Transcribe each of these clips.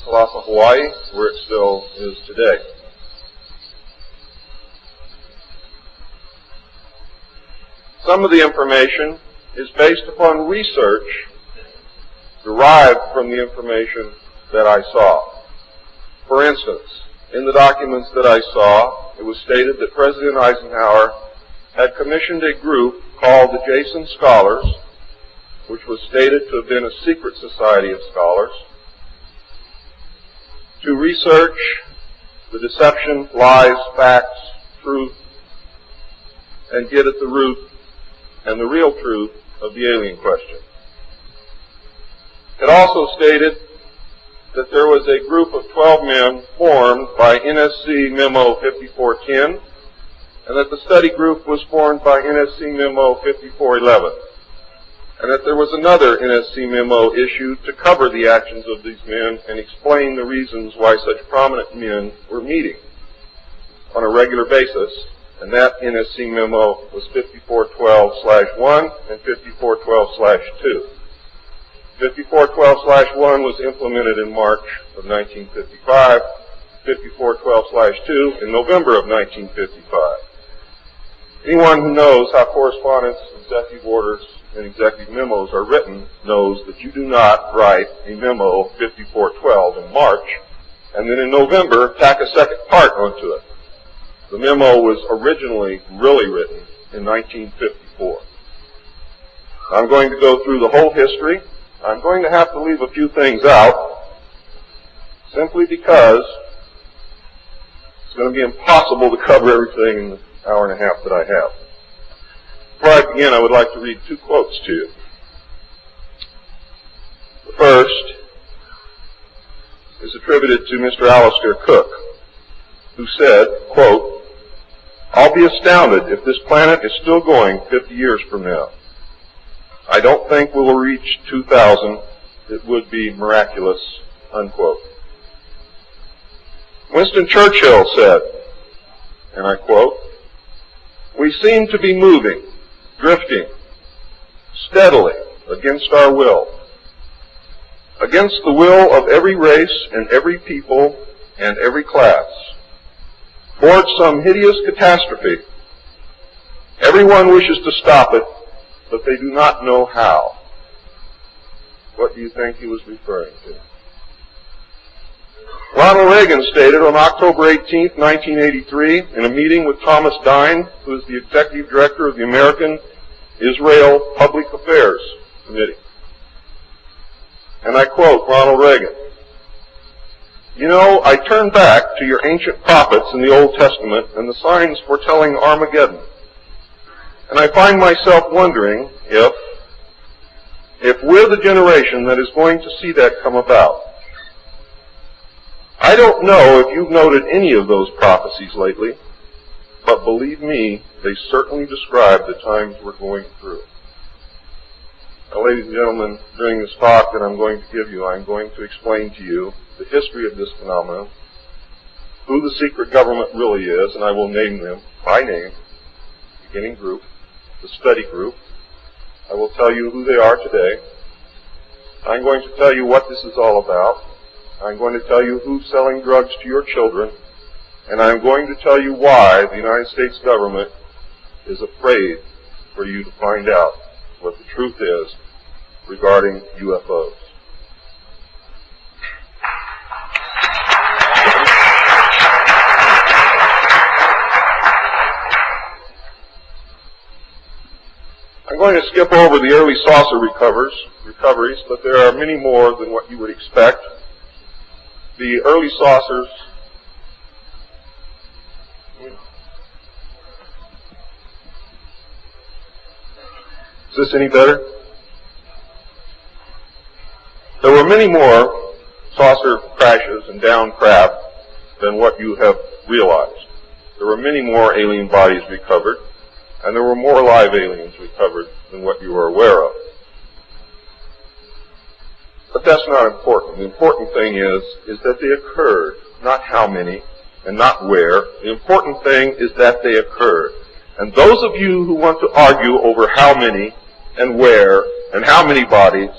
Kalasa, Hawaii, where it still is today. Some of the information is based upon research derived from the information that I saw. For instance, in the documents that I saw, it was stated that President Eisenhower had commissioned a group called the Jason Scholars, which was stated to have been a secret society of scholars, to research the deception, lies, facts, truth, and get at the root and the real truth of the alien question. It also stated that there was a group of 12 men formed by NSC Memo 5410, and that the study group was formed by NSC Memo 5411, and that there was another NSC memo issued to cover the actions of these men and explain the reasons why such prominent men were meeting on a regular basis, and that NSC memo was 5412/1 and 5412/2. 5412/1 was implemented in March of 1955, 5412/2 in November of 1955. Anyone who knows how correspondence, executive orders, and executive memos are written knows that you do not write a memo 5412 in March and then in November tack a second part onto it. The memo was originally really written in 1954. I'm going to go through the whole history. I'm going to have to leave a few things out simply because it's going to be impossible to cover everything in the hour and a half that I have. Before I begin, I would like to read two quotes to you. The first is attributed to Mr. Alistair Cook, who said, quote, "I'll be astounded if this planet is still going 50 years from now. I don't think we will reach 2000. It would be miraculous," unquote. Winston Churchill said, and I quote, "We seem to be moving, drifting, steadily against our will, against the will of every race and every people and every class, towards some hideous catastrophe. Everyone wishes to stop it, but they do not know how." What do you think he was referring to? Ronald Reagan stated on October 18, 1983, in a meeting with Thomas Dine, who is the executive director of the American Israel Public Affairs Committee. And I quote Ronald Reagan, "You know, I turn back to your ancient prophets in the Old Testament and the signs foretelling Armageddon. And I find myself wondering if we're the generation that is going to see that come about. I don't know if you've noted any of those prophecies lately, but believe me, they certainly describe the times we're going through." Now, ladies and gentlemen, during this talk that I'm going to give you, I'm going to explain to you the history of this phenomenon, who the secret government really is, and I will name them by name, beginning group, the study group. I will tell you who they are today. I'm going to tell you what this is all about. I'm going to tell you who's selling drugs to your children, and I'm going to tell you why the United States government is afraid for you to find out what the truth is regarding UFOs. I'm going to skip over the early saucer recoveries, but there are many more than what you would expect. The early saucers Is this any better? There were many more saucer crashes and downed craft than what you have realized. There were many more alien bodies recovered, and there were more live aliens recovered than what you are aware of. But that's not important. The important thing is that they occurred, not how many and not where. The important thing is that they occurred. And those of you who want to argue over how many and where and how many bodies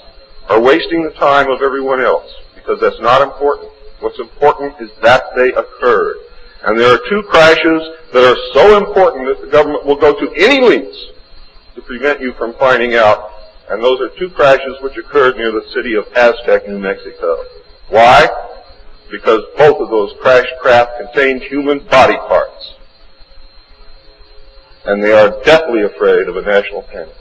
are wasting the time of everyone else, because that's not important. What's important is that they occurred. And there are two crashes that are so important that the government will go to any lengths to prevent you from finding out. And those are two crashes which occurred near the city of Aztec, New Mexico. Why? Because both of those crashed craft contained human body parts. And they are deathly afraid of a national panic.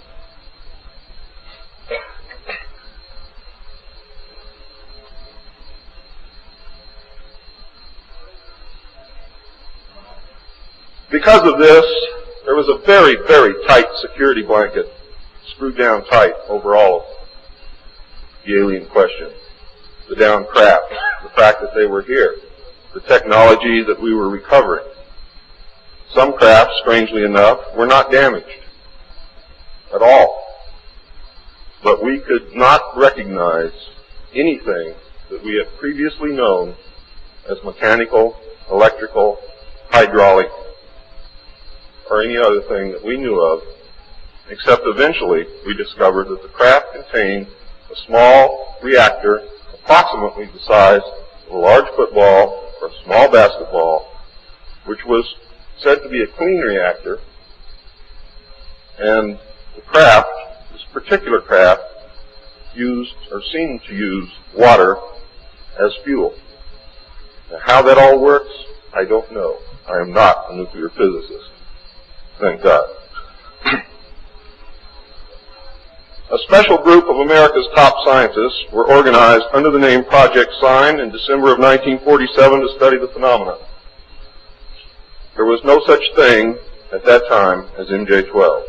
Because of this, there was a very, very tight security blanket screwed down tight over all of the alien question. The downed craft, the fact that they were here, the technology that we were recovering. Some craft, strangely enough, were not damaged at all. But we could not recognize anything that we had previously known as mechanical, electrical, hydraulic, or any other thing that we knew of, except eventually we discovered that the craft contained a small reactor approximately the size of a large football or a small basketball, which was said to be a clean reactor, and the craft, this particular craft, used or seemed to use water as fuel. Now, how that all works, I don't know. I am not a nuclear physicist. Thank God. A special group of America's top scientists were organized under the name Project Sign in December of 1947 to study the phenomenon. There was no such thing at that time as MJ-12.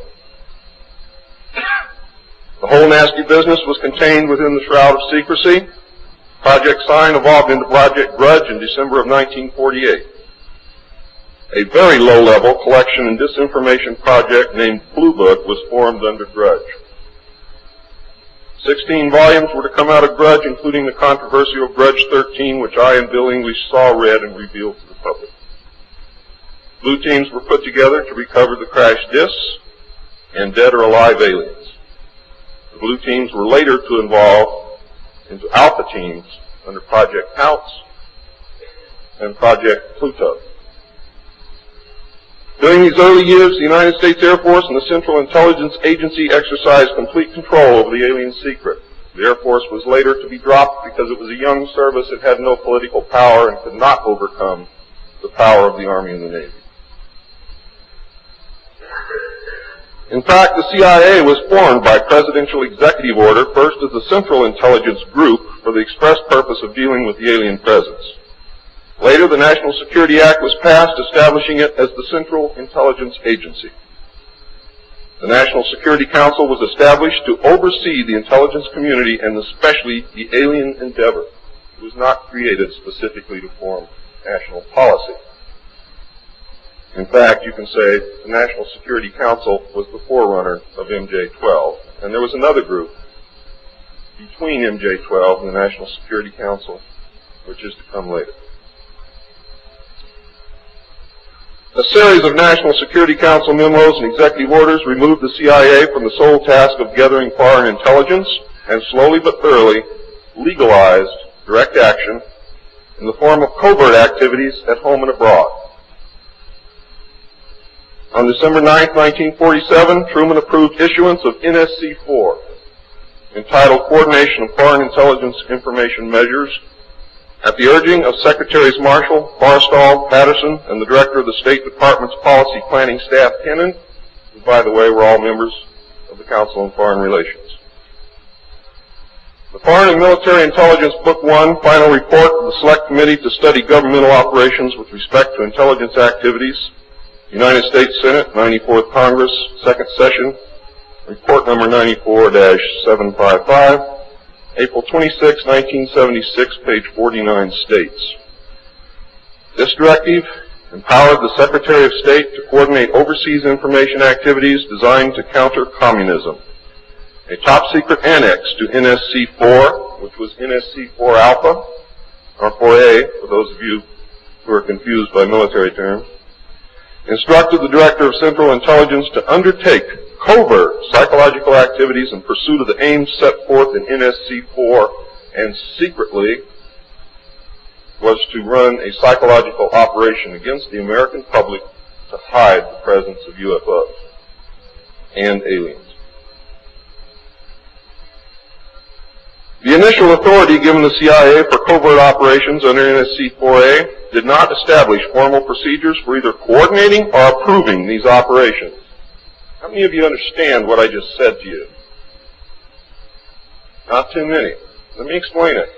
The whole nasty business was contained within the shroud of secrecy. Project Sign evolved into Project Grudge in December of 1948. A very low-level collection and disinformation project named Blue Book was formed under Grudge. 16 volumes were to come out of Grudge, including the controversial Grudge 13, which I and Bill English saw, read, and revealed to the public. Blue teams were put together to recover the crashed discs and dead or alive aliens. The blue teams were later to evolve into alpha teams under Project Pounce and Project Pluto. During these early years, the United States Air Force and the Central Intelligence Agency exercised complete control over the alien secret. The Air Force was later to be dropped because it was a young service that had no political power and could not overcome the power of the Army and the Navy. In fact, the CIA was formed by presidential executive order, first as the Central Intelligence Group for the express purpose of dealing with the alien presence. Later, the National Security Act was passed, establishing it as the Central Intelligence Agency. The National Security Council was established to oversee the intelligence community and especially the alien endeavor. It was not created specifically to form national policy. In fact, you can say the National Security Council was the forerunner of MJ-12, and there was another group between MJ-12 and the National Security Council, which is to come later. A series of National Security Council memos and executive orders removed the CIA from the sole task of gathering foreign intelligence and slowly but thoroughly legalized direct action in the form of covert activities at home and abroad. On December 9, 1947, Truman approved issuance of NSC-4, entitled Coordination of Foreign Intelligence Information Measures, at the urging of Secretaries Marshall, Barstow, Patterson, and the Director of the State Department's Policy Planning Staff, Kennan, who, by the way, were all members of the Council on Foreign Relations. The Foreign and Military Intelligence Book 1, Final Report of the Select Committee to Study Governmental Operations with Respect to Intelligence Activities, United States Senate, 94th Congress, Second Session, Report Number 94-755, April 26, 1976, page 49 states, this directive empowered the Secretary of State to coordinate overseas information activities designed to counter communism. A top-secret annex to NSC-4, which was NSC-4 Alpha, or 4A, for those of you who are confused by military terms, instructed the Director of Central Intelligence to undertake covert psychological activities in pursuit of the aims set forth in NSC-4 and secretly was to run a psychological operation against the American public to hide the presence of UFOs and aliens. The initial authority given the CIA for covert operations under NSC-4A did not establish formal procedures for either coordinating or approving these operations. How many of you understand what I just said to you? Not too many. Let me explain it.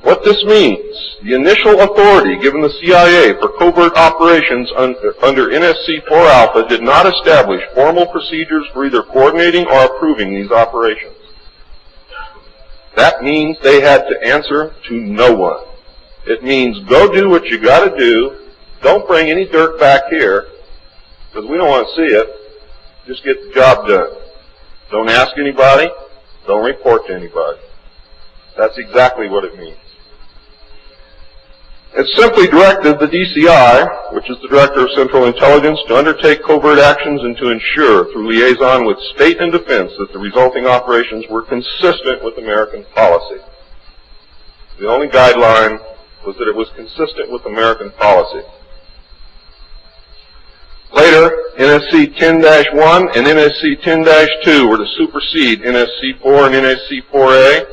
What this means, the initial authority given the CIA for covert operations under NSC-4 Alpha did not establish formal procedures for either coordinating or approving these operations. That means they had to answer to no one. It means go do what you got to do. Don't bring any dirt back here, because we don't want to see it. Just get the job done. Don't ask anybody. Don't report to anybody. That's exactly what it means. It simply directed the DCI, which is the Director of Central Intelligence, to undertake covert actions and to ensure, through liaison with state and defense, that the resulting operations were consistent with American policy. The only guideline was that it was consistent with American policy. Later, NSC 10-1 and NSC 10-2 were to supersede NSC 4 and NSC 4A,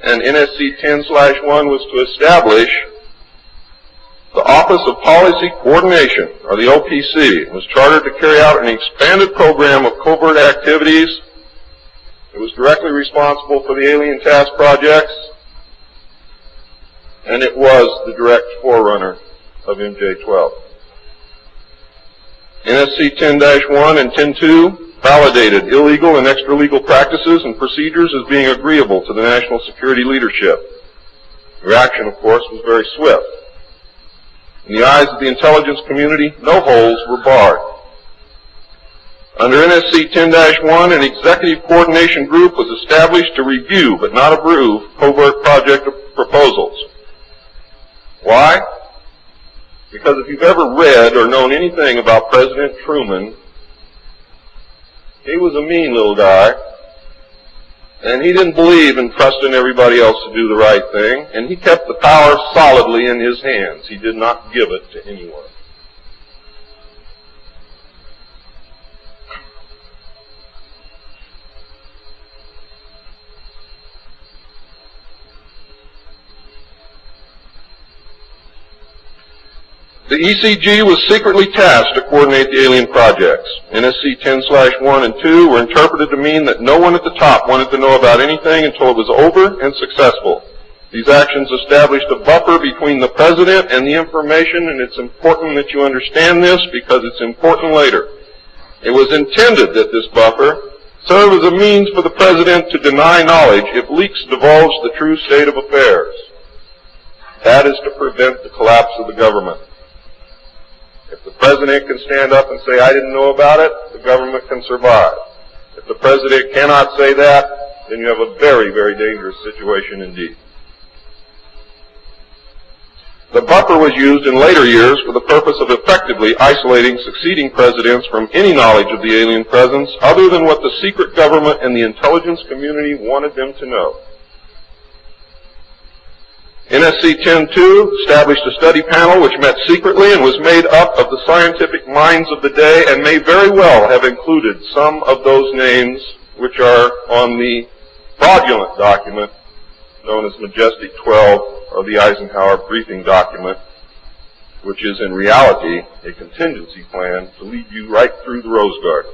and NSC 10-1 was to establish the Office of Policy Coordination, or the OPC, was chartered to carry out an expanded program of covert activities. It was directly responsible for the alien task projects, and it was the direct forerunner of MJ-12. NSC 10-1 and 10-2 validated illegal and extra-legal practices and procedures as being agreeable to the national security leadership. The reaction, of course, was very swift. In the eyes of the intelligence community, no holes were barred. Under NSC 10-1, an executive coordination group was established to review but not approve covert project proposals. Why? Because if you've ever read or known anything about President Truman, he was a mean little guy, and he didn't believe in trusting everybody else to do the right thing, and he kept the power solidly in his hands. He did not give it to anyone. The ECG was secretly tasked to coordinate the alien projects. NSC 10-1 and 2 were interpreted to mean that no one at the top wanted to know about anything until it was over and successful. These actions established a buffer between the President and the information, and it's important that you understand this because it's important later. It was intended that this buffer serve as a means for the President to deny knowledge if leaks divulged the true state of affairs. That is to prevent the collapse of the government. If the President can stand up and say, I didn't know about it, the government can survive. If the President cannot say that, then you have a very, very dangerous situation indeed. The buffer was used in later years for the purpose of effectively isolating succeeding presidents from any knowledge of the alien presence other than what the secret government and the intelligence community wanted them to know. NSC 10-2 established a study panel which met secretly and was made up of the scientific minds of the day and may very well have included some of those names which are on the fraudulent document known as Majestic 12 or the Eisenhower briefing document, which is in reality a contingency plan to lead you right through the Rose Garden.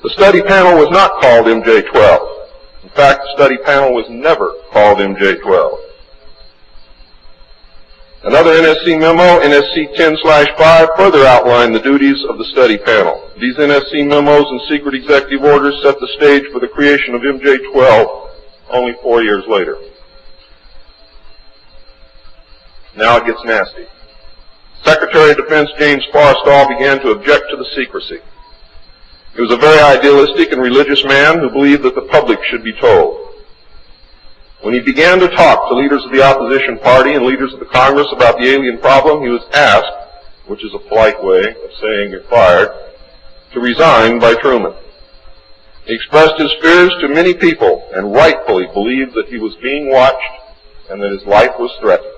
The study panel was not called MJ-12. In fact, the study panel was never called MJ-12. Another NSC memo, NSC 10-5, further outlined the duties of the study panel. These NSC memos and secret executive orders set the stage for the creation of MJ-12 only 4 years later. Now it gets nasty. Secretary of Defense James Forrestal began to object to the secrecy. He was a very idealistic and religious man who believed that the public should be told. When he began to talk to leaders of the opposition party and leaders of the Congress about the alien problem, he was asked, which is a polite way of saying you're fired, to resign by Truman. He expressed his fears to many people and rightfully believed that he was being watched and that his life was threatened.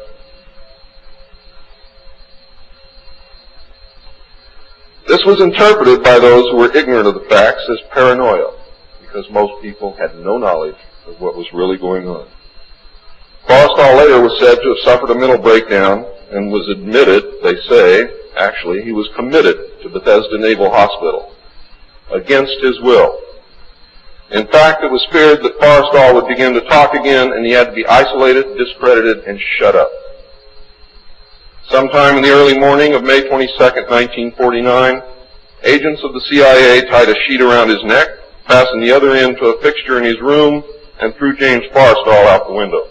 This was interpreted by those who were ignorant of the facts as paranoia, because most people had no knowledge of what was really going on. Forrestal later was said to have suffered a mental breakdown and was admitted, they say, actually, he was committed to Bethesda Naval Hospital against his will. In fact, it was feared that Forrestal would begin to talk again and he had to be isolated, discredited, and shut up. Sometime in the early morning of May 22, 1949, agents of the CIA tied a sheet around his neck, fastened the other end to a fixture in his room, and threw James Forrestal out the window.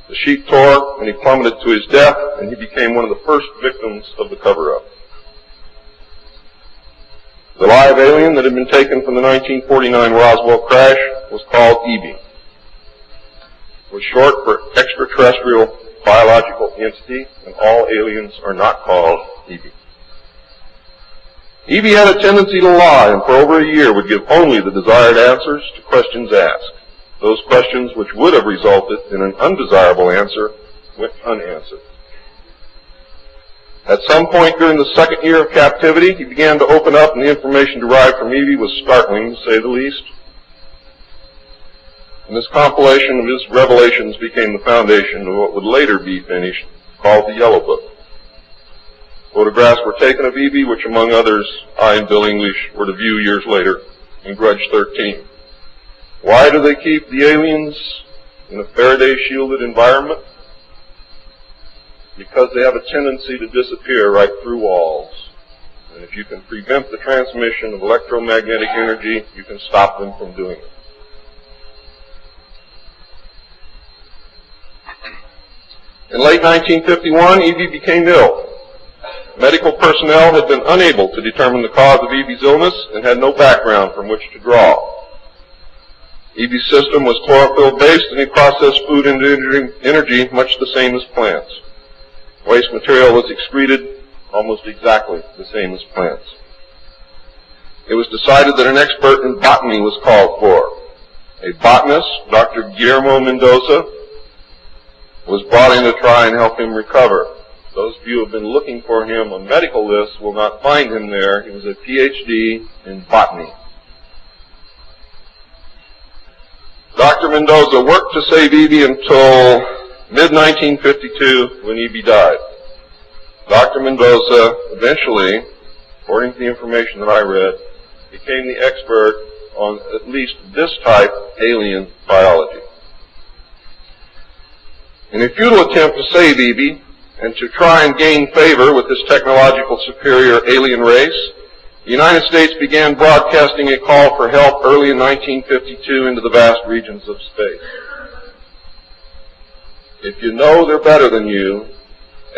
The sheet tore, and he plummeted to his death, and he became one of the first victims of the cover-up. The live alien that had been taken from the 1949 Roswell crash was called EB. It was short for extraterrestrial biological entity, and all aliens are not called EB. EB had a tendency to lie, and for over a year would give only the desired answers to questions asked. Those questions which would have resulted in an undesirable answer went unanswered. At some point during the second year of captivity, he began to open up, and the information derived from EB was startling, to say the least. And this compilation of his revelations became the foundation of what would later be finished, called the Yellow Book. Photographs were taken of EB, which among others, I and Bill English were to view years later in Grudge 13. Why do they keep the aliens in a Faraday-shielded environment? Because they have a tendency to disappear right through walls. And if you can prevent the transmission of electromagnetic energy, you can stop them from doing it. In late 1951, EB became ill. Medical personnel had been unable to determine the cause of EB's illness and had no background from which to draw. EB's system was chlorophyll-based, and he processed food into energy much the same as plants. Waste material was excreted almost exactly the same as plants. It was decided that an expert in botany was called for. A botanist, Dr. Guillermo Mendoza, was brought in to try and help him recover. Those of you who have been looking for him on medical lists will not find him there. He was a PhD in botany. Dr. Mendoza worked to save EB until mid-1952 when EB died. Dr. Mendoza eventually, according to the information that I read, became the expert on at least this type of alien biology. In a futile attempt to save EB and to try and gain favor with this technological superior alien race, the United States began broadcasting a call for help early in 1952 into the vast regions of space. If you know they're better than you,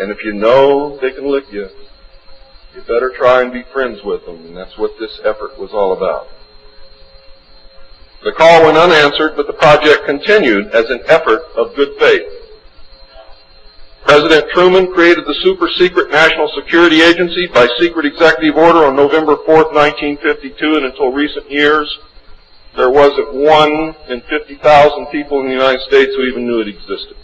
and if you know they can lick you, you better try and be friends with them, and that's what this effort was all about. The call went unanswered, but the project continued as an effort of good faith. President Truman created the super-secret National Security Agency by secret executive order on November 4th, 1952, and until recent years, there wasn't 1 in 50,000 people in the United States who even knew it existed.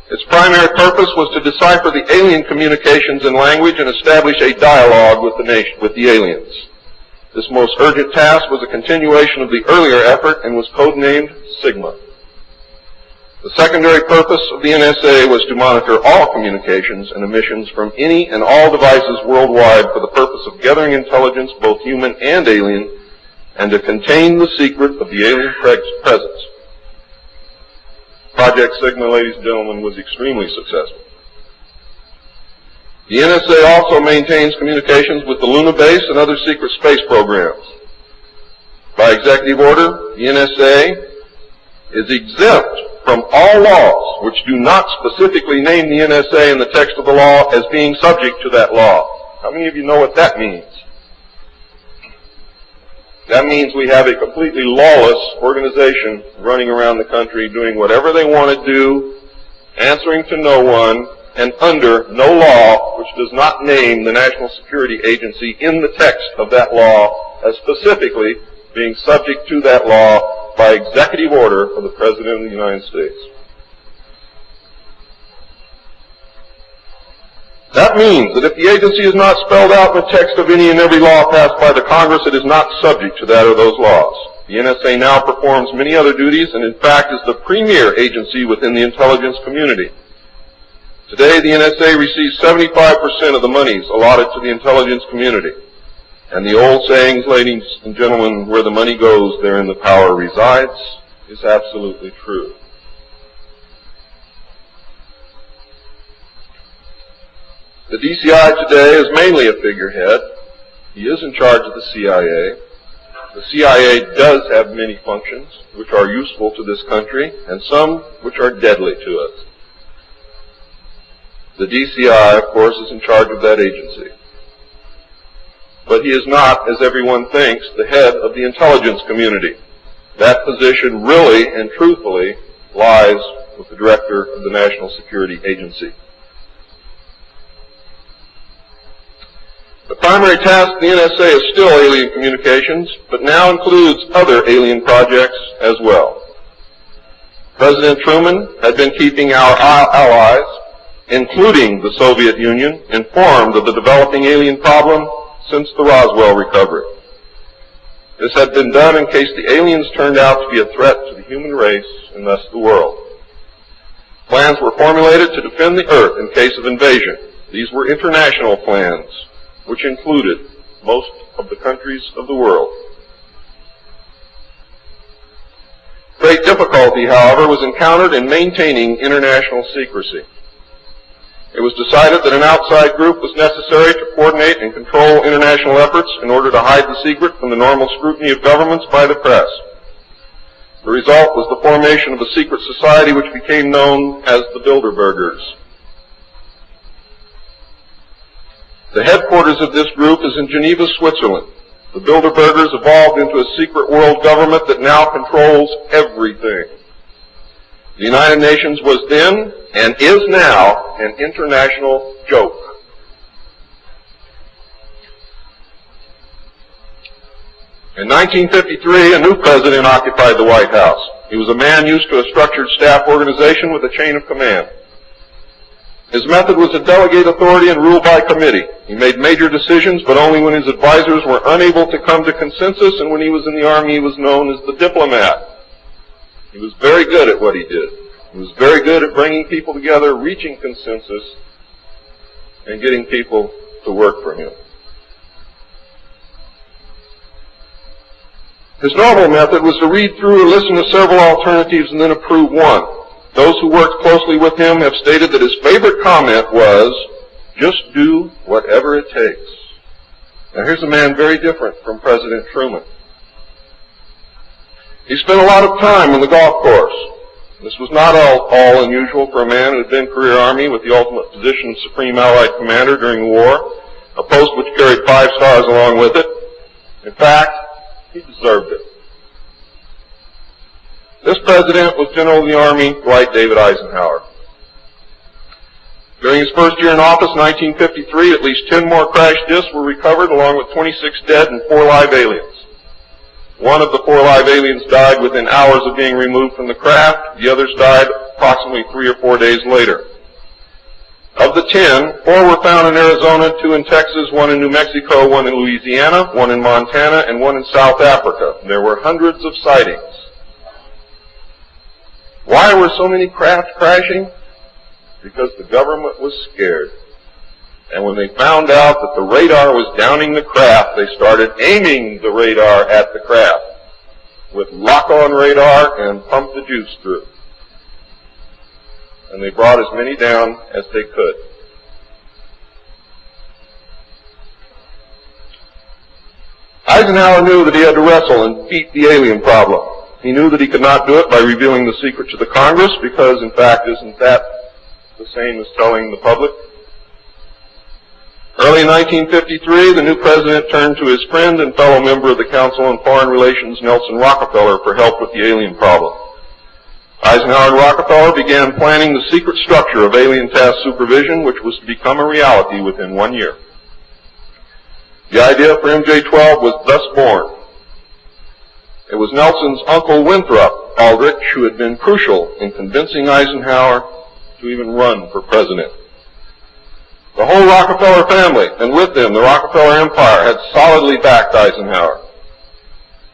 Its primary purpose was to decipher the alien communications and language and establish a dialogue with the aliens. This most urgent task was a continuation of the earlier effort and was codenamed Sigma. The secondary purpose of the NSA was to monitor all communications and emissions from any and all devices worldwide for the purpose of gathering intelligence, both human and alien, and to contain the secret of the alien presence. Project Sigma, ladies and gentlemen, was extremely successful. The NSA also maintains communications with the Luna base and other secret space programs. By executive order, the NSA is exempt from all laws which do not specifically name the NSA in the text of the law as being subject to that law. How many of you know what that means? That means we have a completely lawless organization running around the country doing whatever they want to do, answering to no one, and under no law which does not name the National Security Agency in the text of that law as specifically being subject to that law by executive order of the President of the United States. That means that if the agency is not spelled out in the text of any and every law passed by the Congress, it is not subject to that or those laws. The NSA now performs many other duties and in fact is the premier agency within the intelligence community. Today the NSA receives 75% of the monies allotted to the intelligence community. And the old sayings, ladies and gentlemen, where the money goes, therein the power resides, is absolutely true. The DCI today is mainly a figurehead. He is in charge of the CIA. The CIA does have many functions which are useful to this country and some which are deadly to us. The DCI, of course, is in charge of that agency. But he is not, as everyone thinks, the head of the intelligence community. That position really and truthfully lies with the director of the National Security Agency. The primary task of the NSA is still alien communications, but now includes other alien projects as well. President Truman had been keeping our allies, including the Soviet Union, informed of the developing alien problem since the Roswell recovery. This had been done in case the aliens turned out to be a threat to the human race and thus the world. Plans were formulated to defend the Earth in case of invasion. These were international plans, which included most of the countries of the world. Great difficulty, however, was encountered in maintaining international secrecy. It was decided that an outside group was necessary to coordinate and control international efforts in order to hide the secret from the normal scrutiny of governments by the press. The result was the formation of a secret society which became known as the Bilderbergers. The headquarters of this group is in Geneva, Switzerland. The Bilderbergers evolved into a secret world government that now controls everything. The United Nations was then, and is now, an international joke. In 1953, a new president occupied the White House. He was a man used to a structured staff organization with a chain of command. His method was to delegate authority and rule by committee. He made major decisions, but only when his advisors were unable to come to consensus, and when he was in the Army, he was known as the diplomat. He was very good at what he did. He was very good at bringing people together, reaching consensus, and getting people to work for him. His normal method was to read through or listen to several alternatives and then approve one. Those who worked closely with him have stated that his favorite comment was, "Just do whatever it takes." Now here's a man very different from President Truman. He spent a lot of time on the golf course. This was not all unusual for a man who had been career Army with the ultimate position of Supreme Allied Commander during the war, a post which carried 5 stars along with it. In fact, he deserved it. This president was General of the Army Dwight David Eisenhower. During his first year in office, 1953, at least 10 more crash disks were recovered, along with 26 dead and 4 live aliens. One of the 4 live aliens died within hours of being removed from the craft. The others died approximately 3 or 4 days later. Of the 10, 4 were found in Arizona, 2 in Texas, 1 in New Mexico, 1 in Louisiana, 1 in Montana, and 1 in South Africa. There were hundreds of sightings. Why were so many craft crashing? Because the government was scared. And when they found out that the radar was downing the craft, they started aiming the radar at the craft with lock-on radar and pumped the juice through. And they brought as many down as they could. Eisenhower knew that he had to wrestle and defeat the alien problem. He knew that he could not do it by revealing the secret to the Congress, because, in fact, isn't that the same as telling the public? Early in 1953, the new president turned to his friend and fellow member of the Council on Foreign Relations, Nelson Rockefeller, for help with the alien problem. Eisenhower and Rockefeller began planning the secret structure of alien task supervision, which was to become a reality within 1 year. The idea for MJ-12 was thus born. It was Nelson's uncle Winthrop Aldrich who had been crucial in convincing Eisenhower to even run for president. The whole Rockefeller family, and with them the Rockefeller Empire, had solidly backed Eisenhower.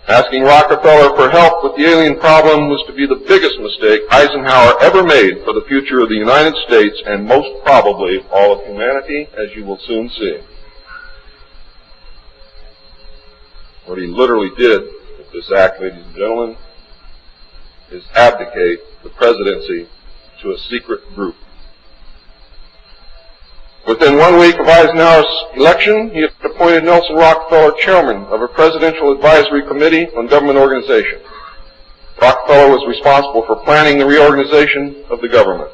Asking Rockefeller for help with the alien problem was to be the biggest mistake Eisenhower ever made for the future of the United States and most probably all of humanity, as you will soon see. What he literally did with this act, ladies and gentlemen, is abdicate the presidency to a secret group. Within 1 week of Eisenhower's election, he appointed Nelson Rockefeller chairman of a presidential advisory committee on government organization. Rockefeller was responsible for planning the reorganization of the government.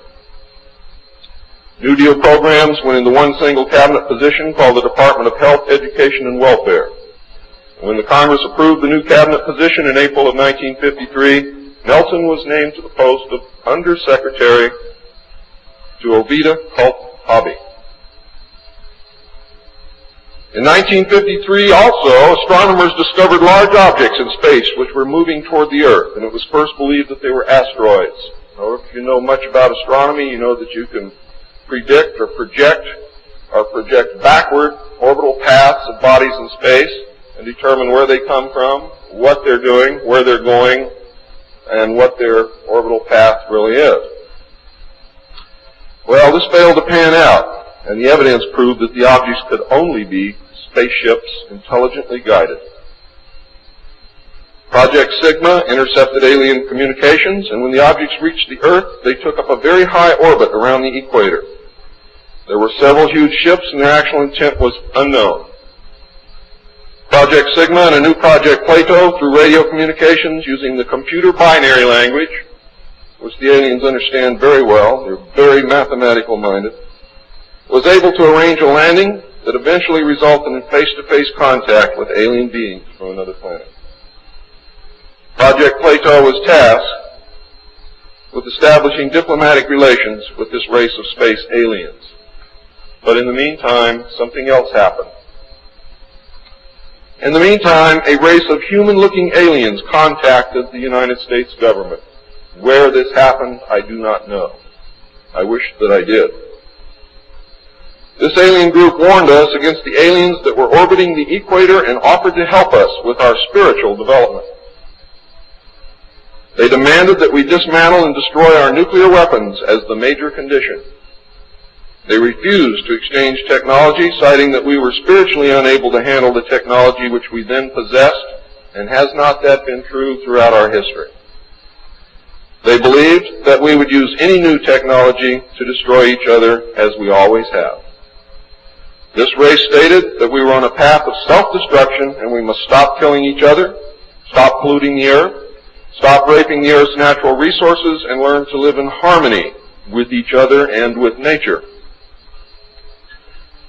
New Deal programs went into one single cabinet position called the Department of Health, Education, and Welfare. When the Congress approved the new cabinet position in April of 1953, Nelson was named to the post of Undersecretary to Ovida Culp Hobby. In 1953, also, astronomers discovered large objects in space which were moving toward the Earth, and it was first believed that they were asteroids. Now, if you know much about astronomy, you know that you can predict or project backward orbital paths of bodies in space and determine where they come from, what they're doing, where they're going, and what their orbital path really is. Well, this failed to pan out, and the evidence proved that the objects could only be spaceships intelligently guided. Project Sigma intercepted alien communications, and when the objects reached the Earth, they took up a very high orbit around the equator. There were several huge ships, and their actual intent was unknown. Project Sigma and a new Project Plato, through radio communications using the computer binary language, which the aliens understand very well, they're very mathematical minded, was able to arrange a landing that eventually resulted in face-to-face contact with alien beings from another planet. Project Plato was tasked with establishing diplomatic relations with this race of space aliens. But in the meantime, something else happened. In the meantime, a race of human-looking aliens contacted the United States government. Where this happened, I do not know. I wish that I did. This alien group warned us against the aliens that were orbiting the equator and offered to help us with our spiritual development. They demanded that we dismantle and destroy our nuclear weapons as the major condition. They refused to exchange technology, citing that we were spiritually unable to handle the technology which we then possessed, and has not that been true throughout our history? They believed that we would use any new technology to destroy each other, as we always have. This race stated that we were on a path of self-destruction, and we must stop killing each other, stop polluting the earth, stop raping the earth's natural resources, and learn to live in harmony with each other and with nature.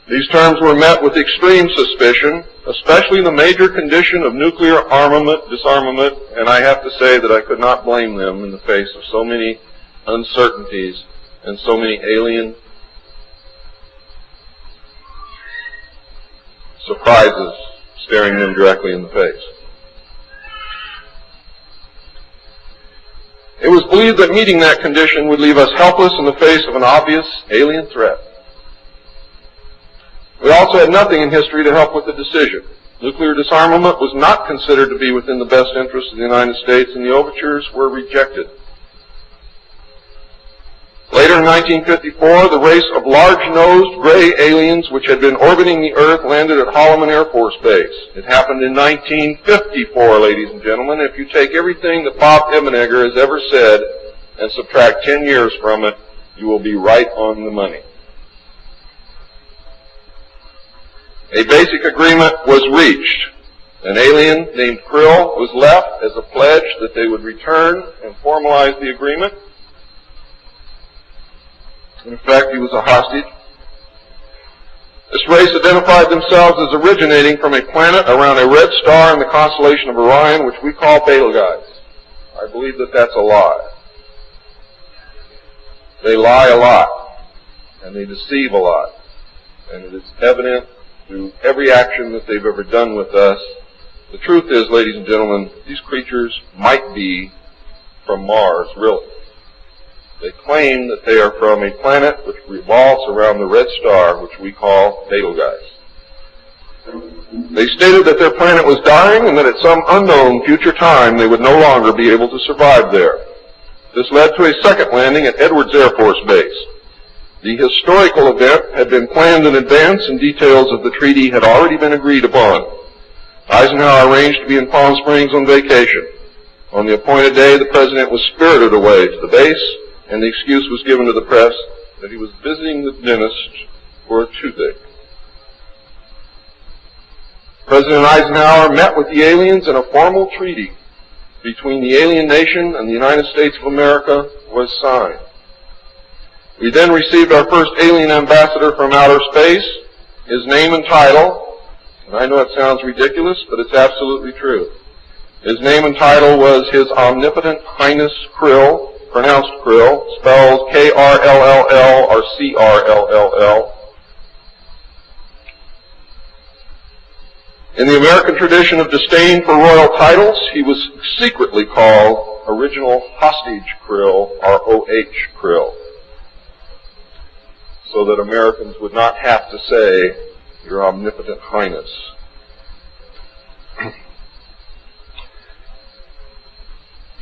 These terms were met with extreme suspicion, especially the major condition of nuclear armament, disarmament, and I have to say that I could not blame them in the face of so many uncertainties and so many alien surprises staring them directly in the face. It was believed that meeting that condition would leave us helpless in the face of an obvious alien threat. We also had nothing in history to help with the decision. Nuclear disarmament was not considered to be within the best interest of the United States, and the overtures were rejected. Later in 1954, the race of large-nosed gray aliens which had been orbiting the Earth landed at Holloman Air Force Base. It happened in 1954, ladies and gentlemen. If you take everything that Bob Ebenegger has ever said and subtract 10 years from it, you will be right on the money. A basic agreement was reached. An alien named Krill was left as a pledge that they would return and formalize the agreement. In fact, he was a hostage. This race identified themselves as originating from a planet around a red star in the constellation of Orion, which we call Betelgeuse. I believe that that's a lie. They lie a lot, and they deceive a lot, and it is evident through every action that they've ever done with us. The truth is, ladies and gentlemen, these creatures might be from Mars, really. They claim that they are from a planet which revolves around the red star, which we call Betelgeuse. They stated that their planet was dying and that at some unknown future time they would no longer be able to survive there. This led to a second landing at Edwards Air Force Base. The historical event had been planned in advance and details of the treaty had already been agreed upon. Eisenhower arranged to be in Palm Springs on vacation. On the appointed day, the president was spirited away to the base, and the excuse was given to the press that he was visiting the dentist for a toothache. President Eisenhower met with the aliens, and a formal treaty between the alien nation and the United States of America was signed. We then received our first alien ambassador from outer space. His name and title, and I know it sounds ridiculous, but it's absolutely true. His name and title was His Omnipotent Highness Krill, pronounced Krill, spelled K-R-L-L-L or C-R-L-L-L. In the American tradition of disdain for royal titles, he was secretly called Original Hostage Krill, or O-H Krill, so that Americans would not have to say, Your Omnipotent Highness.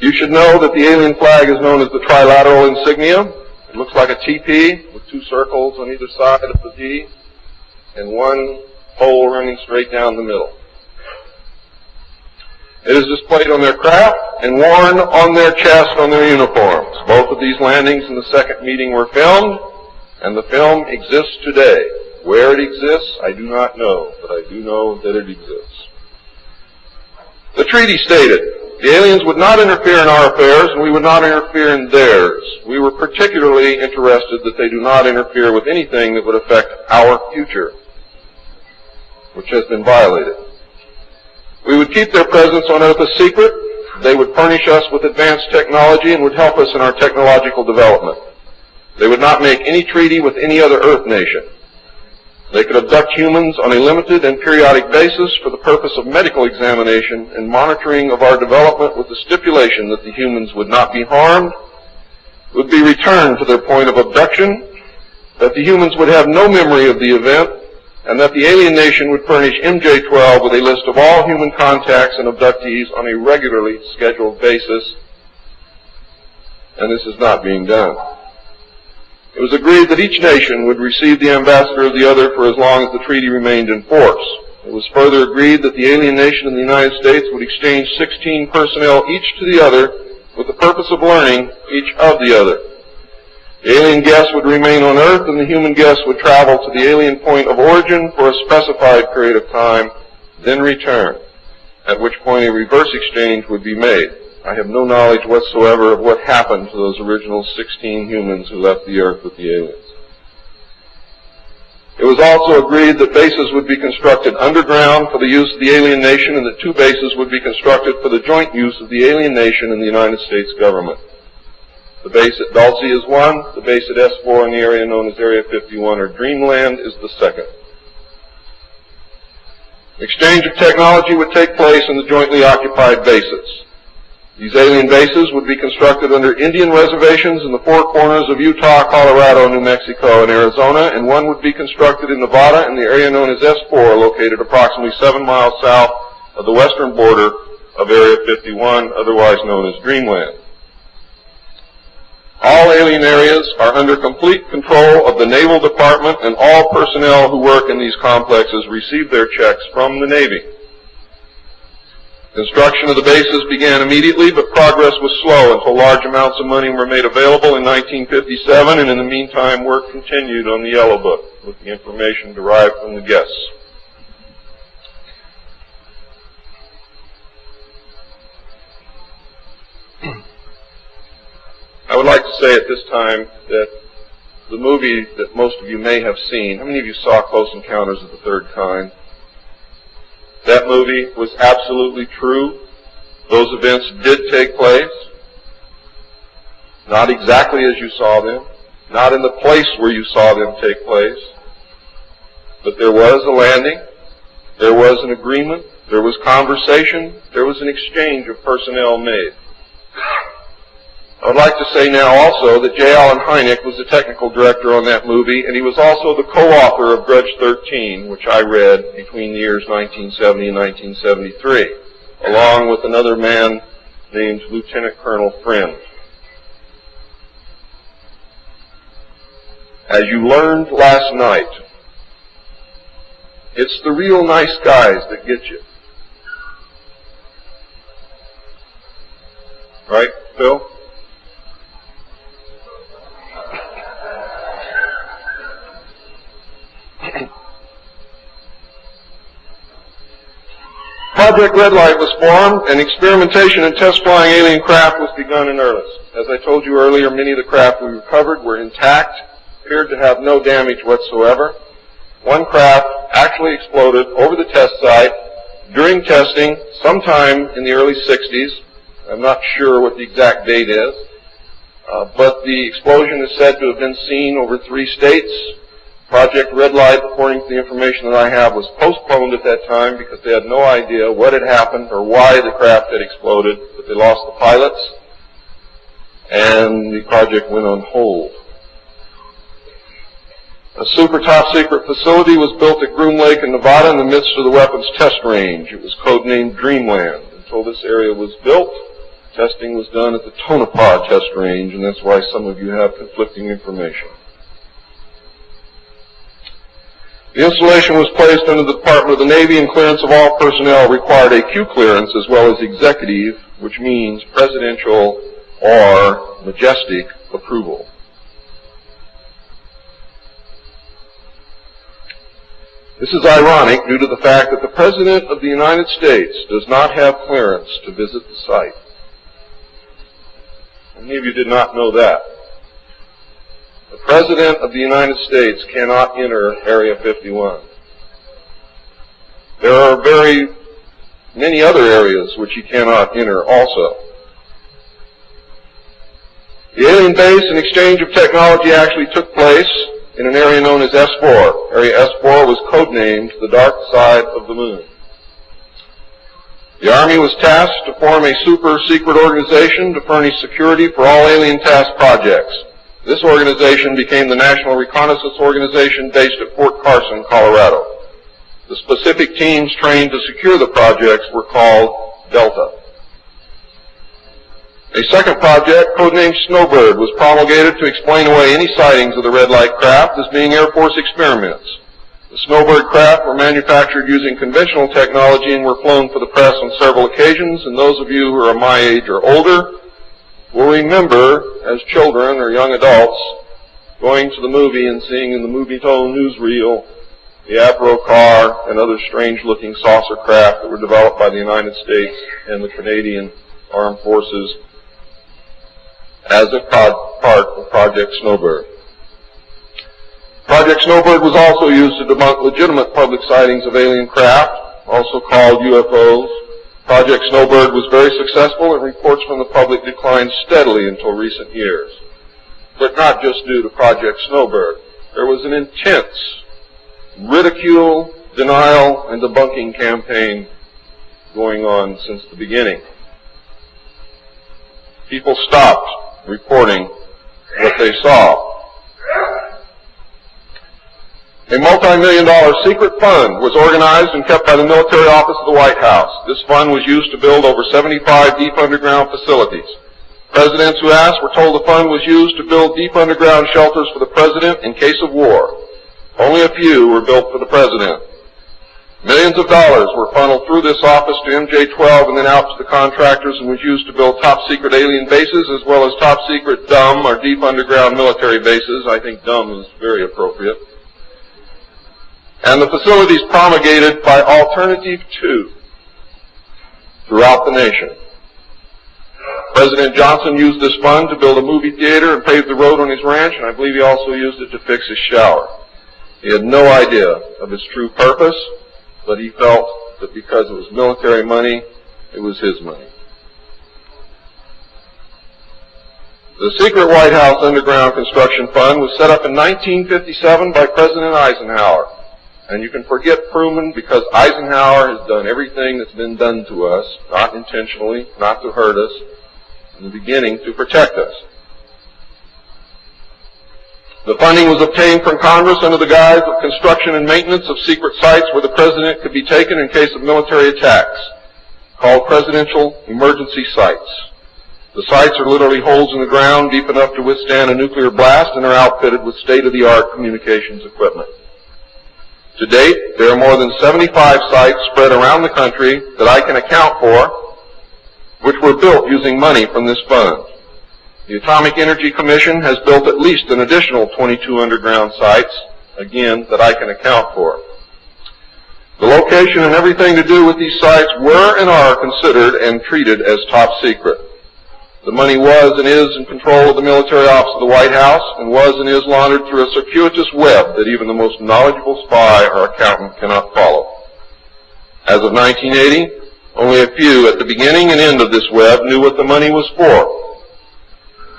You should know that the alien flag is known as the trilateral insignia. It looks like a TP with two circles on either side of the D and one pole running straight down the middle. It is displayed on their craft and worn on their chest on their uniforms. Both of these landings in the second meeting were filmed, and the film exists today. Where it exists, I do not know, but I do know that it exists. The treaty stated, the aliens would not interfere in our affairs, and we would not interfere in theirs. We were particularly interested that they do not interfere with anything that would affect our future, which has been violated. We would keep their presence on Earth a secret. They would furnish us with advanced technology and would help us in our technological development. They would not make any treaty with any other Earth nation. They could abduct humans on a limited and periodic basis for the purpose of medical examination and monitoring of our development, with the stipulation that the humans would not be harmed, would be returned to their point of abduction, that the humans would have no memory of the event, and that the alien nation would furnish MJ-12 with a list of all human contacts and abductees on a regularly scheduled basis. And this is not being done. It was agreed that each nation would receive the ambassador of the other for as long as the treaty remained in force. It was further agreed that the alien nation and the United States would exchange 16 personnel each to the other with the purpose of learning each of the other. The alien guests would remain on Earth, and the human guests would travel to the alien point of origin for a specified period of time, then return, at which point a reverse exchange would be made. I have no knowledge whatsoever of what happened to those original 16 humans who left the Earth with the aliens. It was also agreed that bases would be constructed underground for the use of the alien nation, and that 2 bases would be constructed for the joint use of the alien nation and the United States government. The base at Dulce is one. The base at S4 in the area known as Area 51 or Dreamland is the second. Exchange of technology would take place in the jointly occupied bases. These alien bases would be constructed under Indian reservations in the 4 corners of Utah, Colorado, New Mexico, and Arizona, and one would be constructed in Nevada in the area known as S4, located approximately 7 miles south of the western border of Area 51, otherwise known as Dreamland. All alien areas are under complete control of the Naval Department, and all personnel who work in these complexes receive their checks from the Navy. Construction of the bases began immediately, but progress was slow until large amounts of money were made available in 1957, and in the meantime work continued on the Yellow Book with the information derived from the guests. I would like to say at this time that the movie that most of you may have seen, how many of you saw Close Encounters of the Third Kind? That movie was absolutely true. Those events did take place. Not exactly as you saw them. not in the place where you saw them take place, but there was a landing, there was an agreement, there was conversation, there was an exchange of personnel made. I would like to say now also that J. Allen Hynek was the technical director on that movie, and he was also the co-author of Grudge 13, which I read between the years 1970 and 1973, along with another man named Lieutenant Colonel Friend. As you learned last night, it's the real nice guys that get you. Right, Phil? Project Red Light was formed, and experimentation and test flying alien craft was begun in earnest. As I told you earlier, many of the craft we recovered were intact, appeared to have no damage whatsoever. One craft actually exploded over the test site during testing sometime in the early 60s. I'm not sure what the exact date is, but the explosion is said to have been seen over 3 states. Project Red Light, according to the information that I have, was postponed at that time because they had no idea what had happened or why the craft had exploded, but they lost the pilots, and the project went on hold. A super top-secret facility was built at Groom Lake in Nevada in the midst of the weapons test range. It was codenamed Dreamland. Until this area was built, testing was done at the Tonopah test range, and that's why some of you have conflicting information. The installation was placed under the Department of the Navy, and clearance of all personnel required a Q clearance as well as executive, which means presidential or majestic approval. This is ironic due to the fact that the President of the United States does not have clearance to visit the site. Many of you did not know that. The President of the United States cannot enter Area 51. There are very many other areas which he cannot enter also. The alien base and exchange of technology actually took place in an area known as S4. Area S4 was codenamed the Dark Side of the Moon. The Army was tasked to form a super-secret organization to furnish security for all alien task projects. This organization became the National Reconnaissance Organization based at Fort Carson, Colorado. The specific teams trained to secure the projects were called Delta. A second project, codenamed Snowbird, was promulgated to explain away any sightings of the red light craft as being Air Force experiments. The Snowbird craft were manufactured using conventional technology and were flown for the press on several occasions, and those of you who are my age or older will remember, as children or young adults, going to the movie and seeing in the Movie-Tone newsreel the Avro car and other strange-looking saucer craft that were developed by the United States and the Canadian Armed Forces as a part of Project Snowbird. Project Snowbird was also used to debunk legitimate public sightings of alien craft, also called UFOs. Project Snowbird was very successful, and reports from the public declined steadily until recent years. But not just due to Project Snowbird. There was an intense ridicule, denial, and debunking campaign going on since the beginning. People stopped reporting what they saw. A multi-million-dollar secret fund was organized and kept by the military office of the White House. This fund was used to build over 75 deep underground facilities. Presidents who asked were told the fund was used to build deep underground shelters for the president in case of war. Only a few were built for the president. Millions of dollars were funneled through this office to MJ-12 and then out to the contractors, and was used to build top-secret alien bases as well as top-secret dumb or deep underground military bases. I think dumb is very appropriate. And the facilities promulgated by Alternative 2 throughout the nation. President Johnson used this fund to build a movie theater and pave the road on his ranch, and I believe he also used it to fix his shower. He had no idea of its true purpose, but he felt that because it was military money, it was his money. The secret White House underground construction fund was set up in 1957 by President Eisenhower. And you can forget Truman because Eisenhower has done everything that's been done to us, not intentionally, not to hurt us, in the beginning to protect us. The funding was obtained from Congress under the guise of construction and maintenance of secret sites where the President could be taken in case of military attacks, called presidential emergency sites. The sites are literally holes in the ground deep enough to withstand a nuclear blast and are outfitted with state-of-the-art communications equipment. To date, there are more than 75 sites spread around the country that I can account for, which were built using money from this fund. The Atomic Energy Commission has built at least an additional 22 underground sites, again, that I can account for. The location and everything to do with these sites were and are considered and treated as top secret. The money was and is in control of the military office of the White House and was and is laundered through a circuitous web that even the most knowledgeable spy or accountant cannot follow. As of 1980, only a few at the beginning and end of this web knew what the money was for.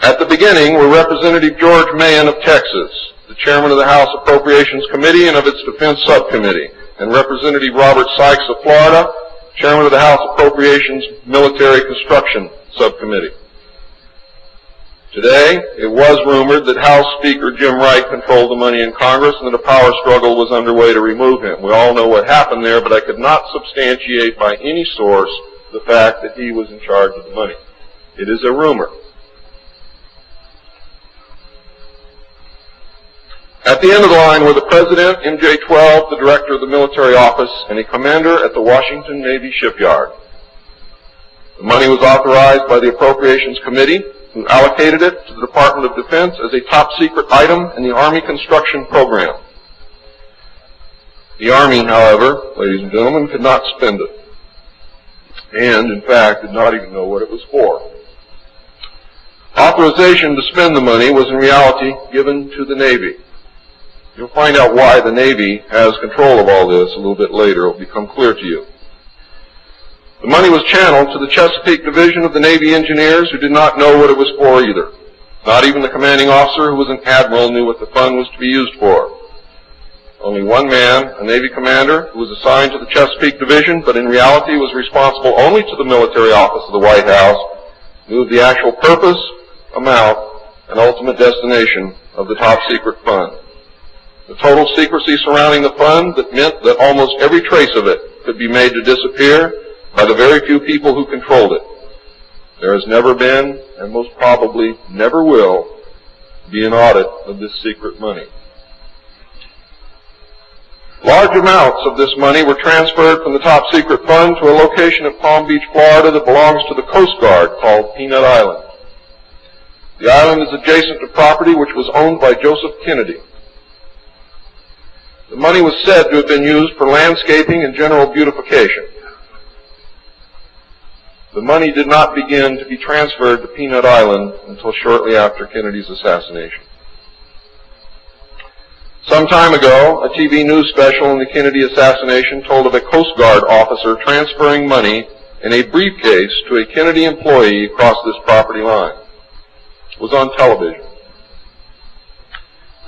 At the beginning were Representative George Mahan of Texas, the chairman of the House Appropriations Committee and of its Defense Subcommittee, and Representative Robert Sykes of Florida, chairman of the House Appropriations Military Construction Subcommittee. Today, it was rumored that House Speaker Jim Wright controlled the money in Congress and that a power struggle was underway to remove him. We all know what happened there, but I could not substantiate by any source the fact that he was in charge of the money. It is a rumor. At the end of the line were the President, MJ-12, the Director of the Military Office, and a commander at the Washington Navy Shipyard. The money was authorized by the Appropriations Committee, who allocated it to the Department of Defense as a top-secret item in the Army construction program. The Army, however, ladies and gentlemen, could not spend it, and, in fact, did not even know what it was for. Authorization to spend the money was in reality given to the Navy. You'll find out why the Navy has control of all this a little bit later. It will become clear to you. The money was channeled to the Chesapeake Division of the Navy Engineers, who did not know what it was for either. Not even the commanding officer, who was an admiral, knew what the fund was to be used for. Only one man, a Navy commander, who was assigned to the Chesapeake Division, but in reality was responsible only to the military office of the White House, knew of the actual purpose, amount, and ultimate destination of the top-secret fund. The total secrecy surrounding the fund that meant that almost every trace of it could be made to disappear by the very few people who controlled it. There has never been, and most probably never will, be an audit of this secret money. Large amounts of this money were transferred from the top secret fund to a location at Palm Beach, Florida that belongs to the Coast Guard called Peanut Island. The island is adjacent to property which was owned by Joseph Kennedy. The money was said to have been used for landscaping and general beautification. The money did not begin to be transferred to Peanut Island until shortly after Kennedy's assassination. Some time ago, a TV news special on the Kennedy assassination told of a Coast Guard officer transferring money in a briefcase to a Kennedy employee across this property line. It was on television.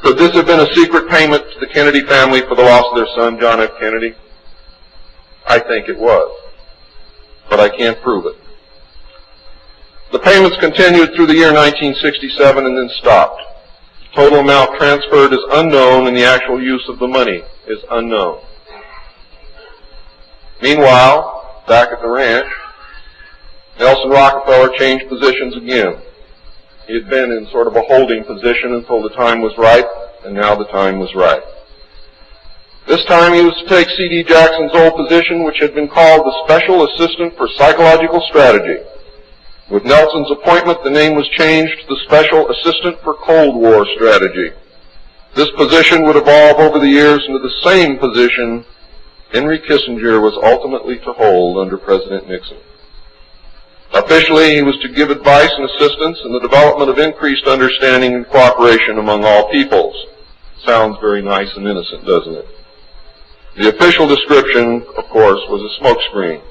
Could this have been a secret payment to the Kennedy family for the loss of their son, John F. Kennedy? I think it was, but I can't prove it. The payments continued through the year 1967 and then stopped. The total amount transferred is unknown and the actual use of the money is unknown. Meanwhile, back at the ranch, Nelson Rockefeller changed positions again. He had been in sort of a holding position until the time was right, and now the time was right. This time he was to take C.D. Jackson's old position, which had been called the Special Assistant for Psychological Strategy. With Nelson's appointment, the name was changed to the Special Assistant for Cold War Strategy. This position would evolve over the years into the same position Henry Kissinger was ultimately to hold under President Nixon. Officially, he was to give advice and assistance in the development of increased understanding and cooperation among all peoples. Sounds very nice and innocent, doesn't it? The official description, of course, was a smokescreen.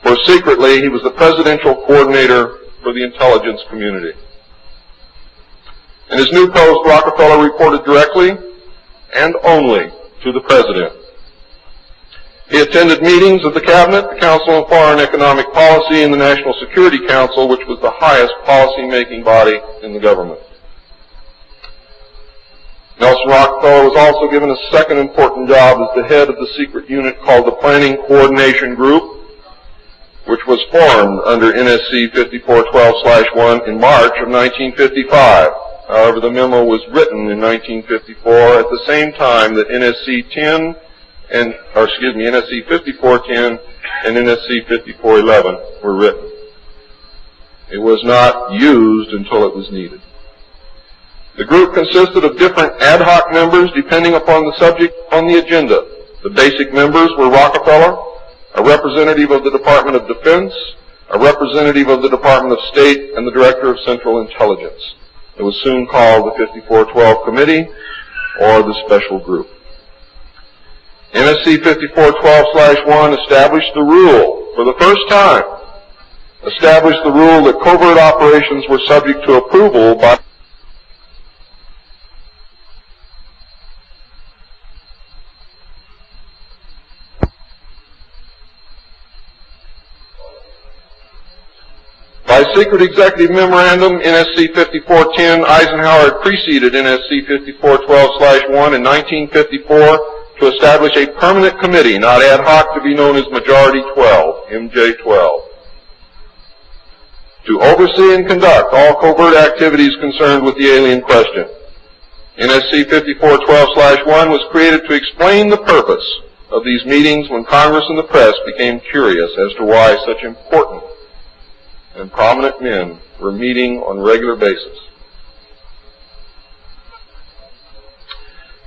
For secretly, he was the presidential coordinator for the intelligence community. In his new post, Rockefeller reported directly and only to the President. He attended meetings of the Cabinet, the Council on Foreign Economic Policy, and the National Security Council, which was the highest policy-making body in the government. Nelson Rockefeller was also given a second important job as the head of the secret unit called the Planning Coordination Group, which was formed under NSC 5412/1 in March of 1955. However, the memo was written in 1954 at the same time that NSC 5410 and NSC 5411 were written. It was not used until it was needed. The group consisted of different ad hoc members depending upon the subject on the agenda. The basic members were Rockefeller, a representative of the Department of Defense, a representative of the Department of State, and the Director of Central Intelligence. It was soon called the 5412 Committee or the Special Group. NSC 5412/1 established the rule, for the first time, established the rule that covert operations were subject to approval by secret executive memorandum, NSC 5410. Eisenhower had preceded NSC 5412/1 in 1954 to establish a permanent committee, not ad hoc, to be known as Majority 12, MJ12, to oversee and conduct all covert activities concerned with the alien question. NSC 5412/1 was created to explain the purpose of these meetings when Congress and the press became curious as to why such important and prominent men were meeting on a regular basis.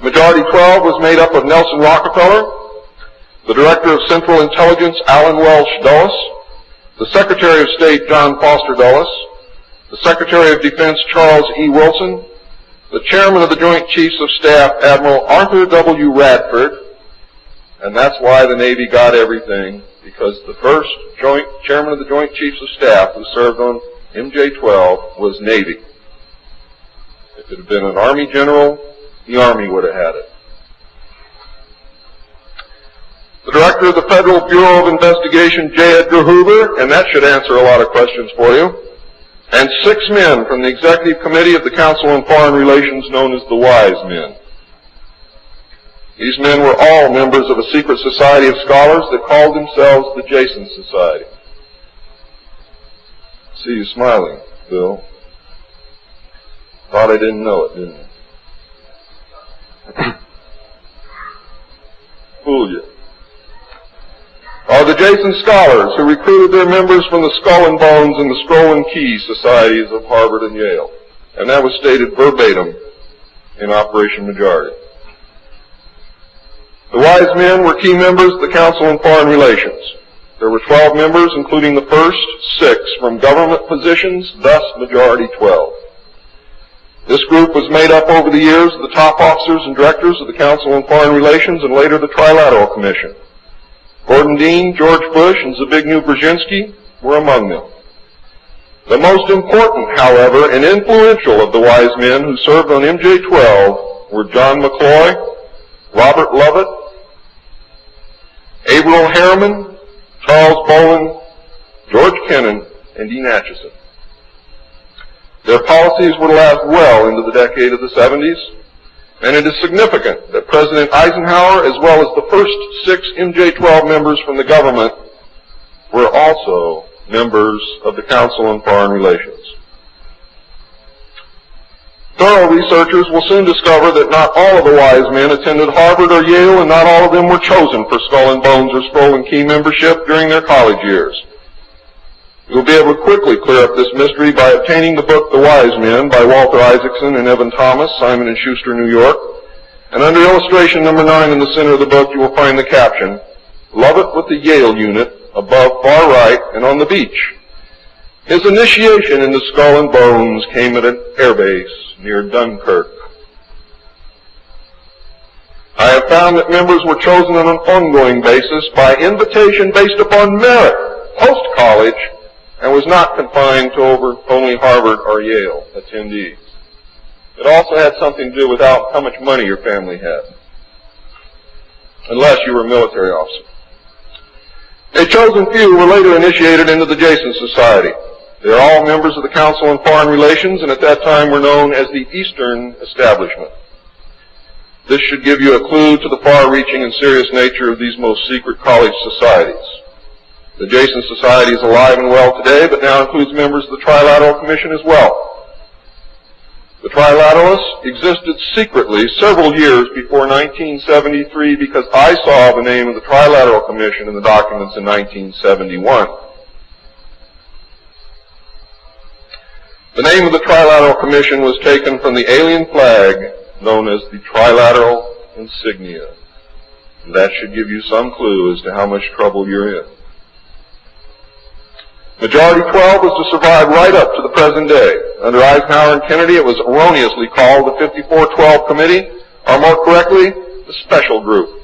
Majority 12 was made up of Nelson Rockefeller, the Director of Central Intelligence, Allen Welsh Dulles, the Secretary of State, John Foster Dulles, the Secretary of Defense, Charles E. Wilson, the Chairman of the Joint Chiefs of Staff, Admiral Arthur W. Radford, and that's why the Navy got everything, because the first Chairman of the Joint Chiefs of Staff who served on MJ-12 was Navy. If it had been an Army general, the Army would have had it. The Director of the Federal Bureau of Investigation, J. Edgar Hoover, and that should answer a lot of questions for you, and 6 men from the Executive Committee of the Council on Foreign Relations known as the Wise Men. These men were all members of a secret society of scholars that called themselves the Jason Society. See you smiling, Bill. Thought I didn't know it, didn't you? Fool you. The Jason scholars who recruited their members from the Skull and Bones and the Scroll and Key societies of Harvard and Yale. And that was stated verbatim in Operation Majority. The Wise Men were key members of the Council on Foreign Relations. There were 12 members, including the first 6 from government positions, thus Majority 12. This group was made up over the years of the top officers and directors of the Council on Foreign Relations and later the Trilateral Commission. Gordon Dean, George Bush, and Zbigniew Brzezinski were among them. The most important, however, and influential of the Wise Men who served on MJ-12 were John McCloy, Robert Lovett, Averell Harriman, Charles Bolin, George Kennan, and Dean Acheson. Their policies would last well into the decade of the 70s, and it is significant that President Eisenhower, as well as the first 6 MJ-12 members from the government, were also members of the Council on Foreign Relations. Thorough researchers will soon discover that not all of the Wise Men attended Harvard or Yale, and not all of them were chosen for Skull and Bones or Scroll and Key membership during their college years. You'll be able to quickly clear up this mystery by obtaining the book The Wise Men by Walter Isaacson and Evan Thomas, Simon & Schuster, New York. And under illustration number 9 in the center of the book, you will find the caption, "Lovett with the Yale unit, above far right and on the beach. His initiation into Skull and Bones came at an airbase near Dunkirk." I have found that members were chosen on an ongoing basis by invitation based upon merit, post-college, and was not confined to only Harvard or Yale attendees. It also had something to do with how much money your family had, unless you were a military officer. A chosen few were later initiated into the Jason Society. They are all members of the Council on Foreign Relations, and at that time were known as the Eastern Establishment. This should give you a clue to the far-reaching and serious nature of these most secret college societies. The Jason Society is alive and well today, but now includes members of the Trilateral Commission as well. The Trilateralists existed secretly several years before 1973 because I saw the name of the Trilateral Commission in the documents in 1971. The name of the Trilateral Commission was taken from the alien flag known as the Trilateral Insignia. And that should give you some clue as to how much trouble you're in. Majority 12 was to survive right up to the present day. Under Eisenhower and Kennedy, it was erroneously called the 5412 Committee, or more correctly, the Special Group.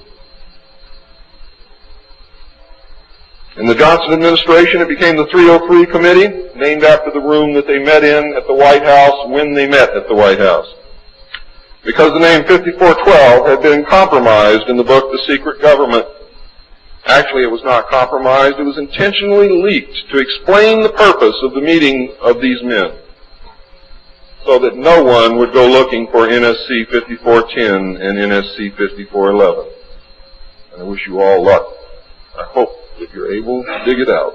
In the Johnson administration, it became the 303 Committee, named after the room that they met in at the White House when they met at the White House. Because the name 5412 had been compromised in the book The Secret Government. Actually, it was not compromised. It was intentionally leaked to explain the purpose of the meeting of these men, so that no one would go looking for NSC 5410 and NSC 5411. And I wish you all luck. I hope that you're able to dig it out.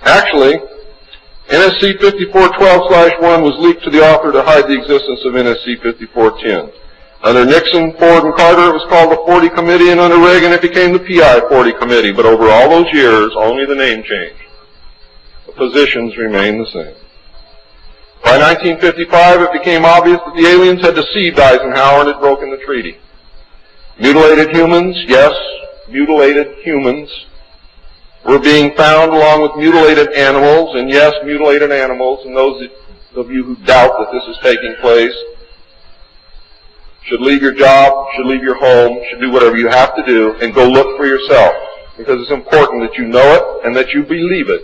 Actually, NSC 5412/1 was leaked to the author to hide the existence of NSC 5410. Under Nixon, Ford, and Carter, it was called the 40 Committee, and under Reagan, it became the PI 40 Committee. But over all those years, only the name changed. The positions remained the same. By 1955, it became obvious that the aliens had deceived Eisenhower and had broken the treaty. Mutilated humans, yes, mutilated humans, were being found along with mutilated animals, and yes, mutilated animals, and those of you who doubt that this is taking place should leave your job, should leave your home, should do whatever you have to do, and go look for yourself, because it's important that you know it and that you believe it.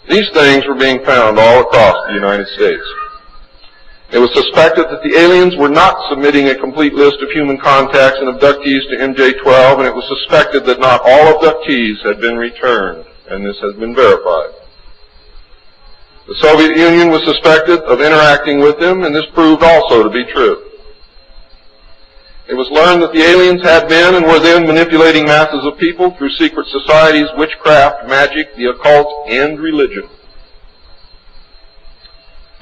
These things were being found all across the United States. It was suspected that the aliens were not submitting a complete list of human contacts and abductees to MJ-12, and it was suspected that not all abductees had been returned, and this has been verified. The Soviet Union was suspected of interacting with them, and this proved also to be true. It was learned that the aliens had been and were then manipulating masses of people through secret societies, witchcraft, magic, the occult, and religion.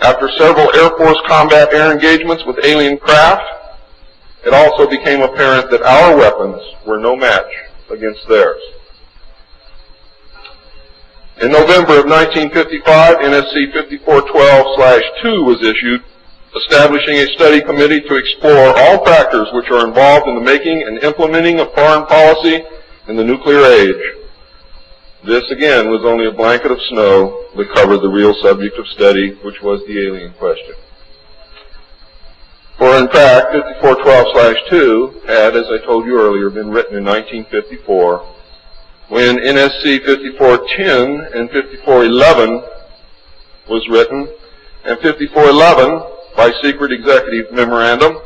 After several Air Force combat air engagements with alien craft, it also became apparent that our weapons were no match against theirs. In November of 1955, NSC 5412/2 was issued, establishing a study committee to explore all factors which are involved in the making and implementing of foreign policy in the nuclear age. This, again, was only a blanket of snow that covered the real subject of study, which was the alien question. For, in fact, 5412/2 had, as I told you earlier, been written in 1954, when NSC 5410 and 5411 was written, and 5411, by secret executive memorandum,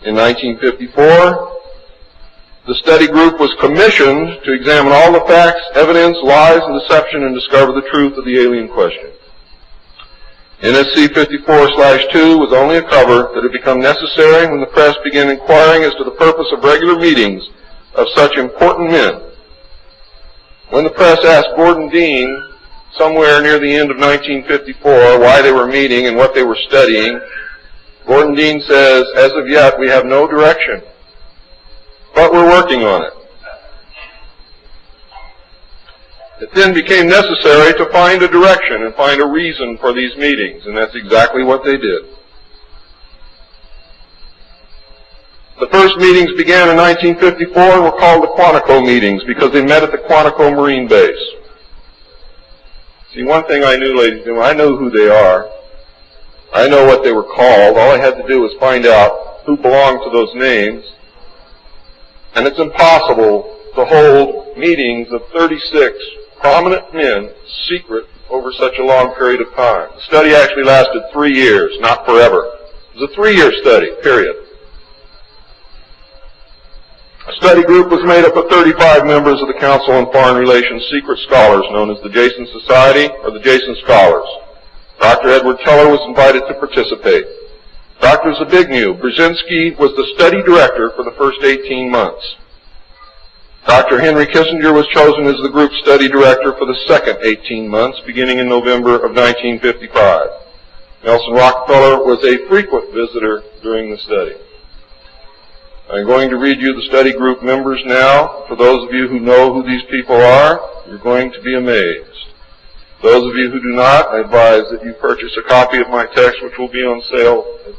in 1954, the study group was commissioned to examine all the facts, evidence, lies, and deception and discover the truth of the alien question. NSC 54/2 was only a cover that had become necessary when the press began inquiring as to the purpose of regular meetings of such important men. When the press asked Gordon Dean, somewhere near the end of 1954, why they were meeting and what they were studying, Gordon Dean says, "As of yet, we have no direction, but we're working on it." It then became necessary to find a direction and find a reason for these meetings, and that's exactly what they did. The first meetings began in 1954 and were called the Quantico meetings because they met at the Quantico Marine Base. See, one thing I knew, ladies and gentlemen, I know who they are. I know what they were called. All I had to do was find out who belong to those names, and it's impossible to hold meetings of 36 prominent men secret over such a long period of time. The study actually lasted 3 years, not forever. It was a 3-year study, period. A study group was made up of 35 members of the Council on Foreign Relations secret scholars known as the Jason Society or the Jason Scholars. Dr. Edward Teller was invited to participate. Dr. Zbigniew Brzezinski was the study director for the first 18 months. Dr. Henry Kissinger was chosen as the group study director for the second 18 months, beginning in November of 1955. Nelson Rockefeller was a frequent visitor during the study. I'm going to read you the study group members now. For those of you who know who these people are, you're going to be amazed. Those of you who do not, I advise that you purchase a copy of my text, which will be on sale the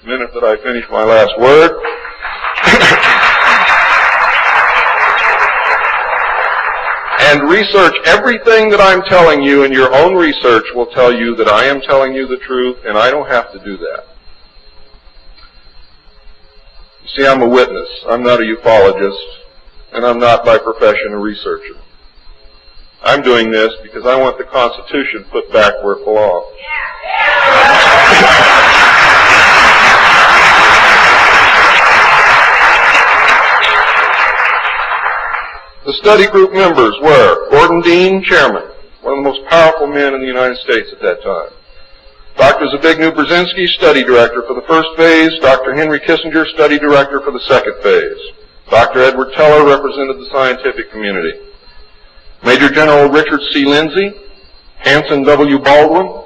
minute that I finish my last word. And research everything that I'm telling you, and your own research will tell you that I am telling you the truth, and I don't have to do that. You see, I'm a witness. I'm not a ufologist, and I'm not by profession a researcher. I'm doing this because I want the Constitution put back where it belongs. The study group members were Gordon Dean, chairman, one of the most powerful men in the United States at that time. Dr. Zbigniew Brzezinski, study director for the first phase. Dr. Henry Kissinger, study director for the second phase. Dr. Edward Teller represented the scientific community. Major General Richard C. Lindsay, Hanson W. Baldwin,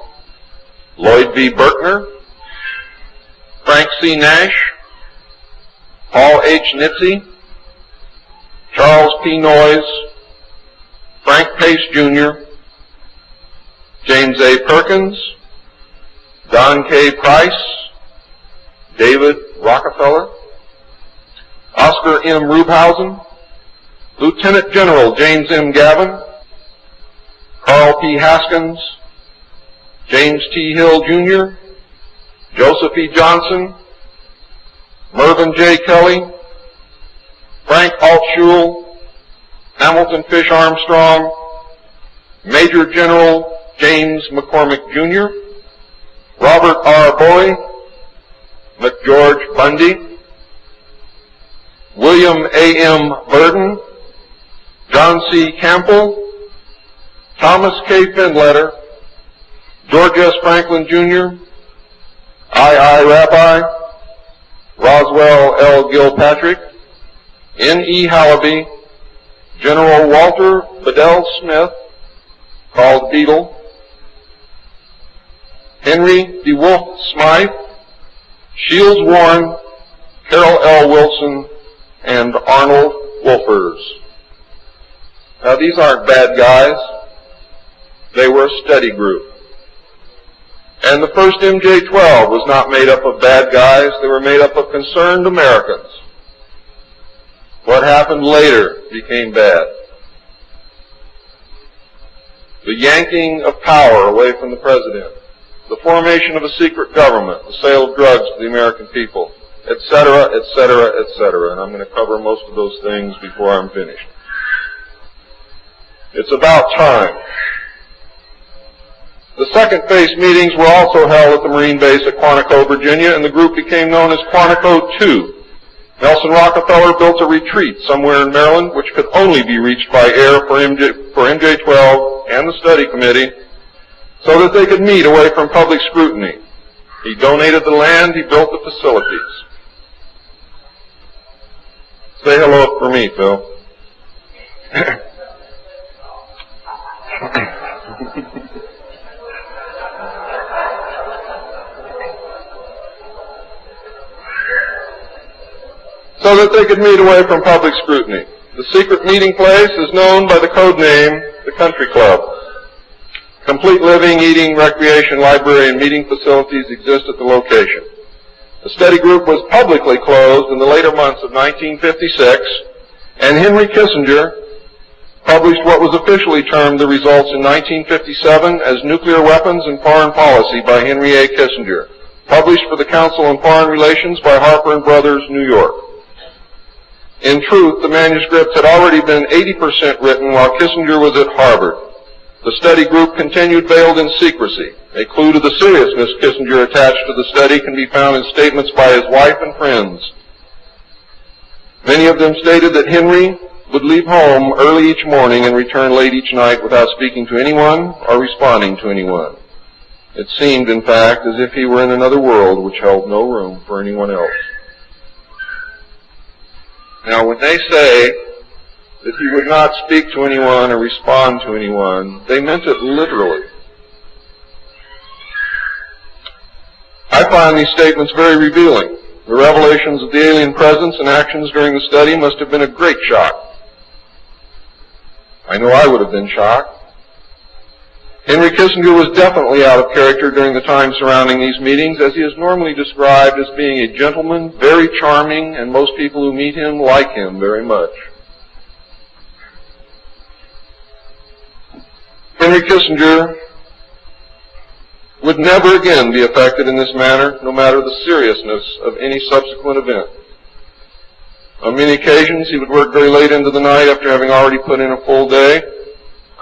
Lloyd V. Berkner, Frank C. Nash, Paul H. Nitze, Charles P. Noyes, Frank Pace Jr., James A. Perkins, Don K. Price, David Rockefeller, Oscar M. Rubhausen, Lieutenant General James M. Gavin, Carl P. Haskins, James T. Hill Jr., Joseph E. Johnson, Mervyn J. Kelly, Frank Altschul, Hamilton Fish Armstrong, Major General James McCormick Jr., Robert R. Bowie, McGeorge Bundy, William A. M. Burden, John C. Campbell, Thomas K. Findletter, George S. Franklin Jr., I. Rabbi, Roswell L. Gilpatrick, N. E. Hallaby, General Walter Bedell Smith, called Beadle, Henry DeWolf Smythe, Shields Warren, Carol L. Wilson, and Arnold Wolfers. Now, these aren't bad guys. They were a study group. And the first MJ-12 was not made up of bad guys. They were made up of concerned Americans. What happened later became bad. The yanking of power away from the president, the formation of a secret government, the sale of drugs to the American people, etc., etc., etc. And I'm going to cover most of those things before I'm finished. It's about time. The second phase meetings were also held at the Marine base at Quantico, Virginia, and the group became known as Quantico II. Nelson Rockefeller built a retreat somewhere in Maryland which could only be reached by air for MJ-12 and the study committee so that they could meet away from public scrutiny. He donated the land, he built the facilities. Say hello for me, Phil. So that they could meet away from public scrutiny. The secret meeting place is known by the code name, the Country Club. Complete living, eating, recreation, library, and meeting facilities exist at the location. The study group was publicly closed in the later months of 1956, and Henry Kissinger published what was officially termed the results in 1957 as Nuclear Weapons and Foreign Policy by Henry A. Kissinger, published for the Council on Foreign Relations by Harper & Brothers, New York. In truth, the manuscript had already been 80% written while Kissinger was at Harvard. The study group continued veiled in secrecy. A clue to the seriousness Kissinger attached to the study can be found in statements by his wife and friends. Many of them stated that Henry would leave home early each morning and return late each night without speaking to anyone or responding to anyone. It seemed, in fact, as if he were in another world which held no room for anyone else. Now, when they say that he would not speak to anyone or respond to anyone, they meant it literally. I find these statements very revealing. The revelations of the alien presence and actions during the study must have been a great shock. I know I would have been shocked. Henry Kissinger was definitely out of character during the time surrounding these meetings, as he is normally described as being a gentleman, very charming, and most people who meet him like him very much. Henry Kissinger would never again be affected in this manner, no matter the seriousness of any subsequent event. On many occasions, he would work very late into the night after having already put in a full day.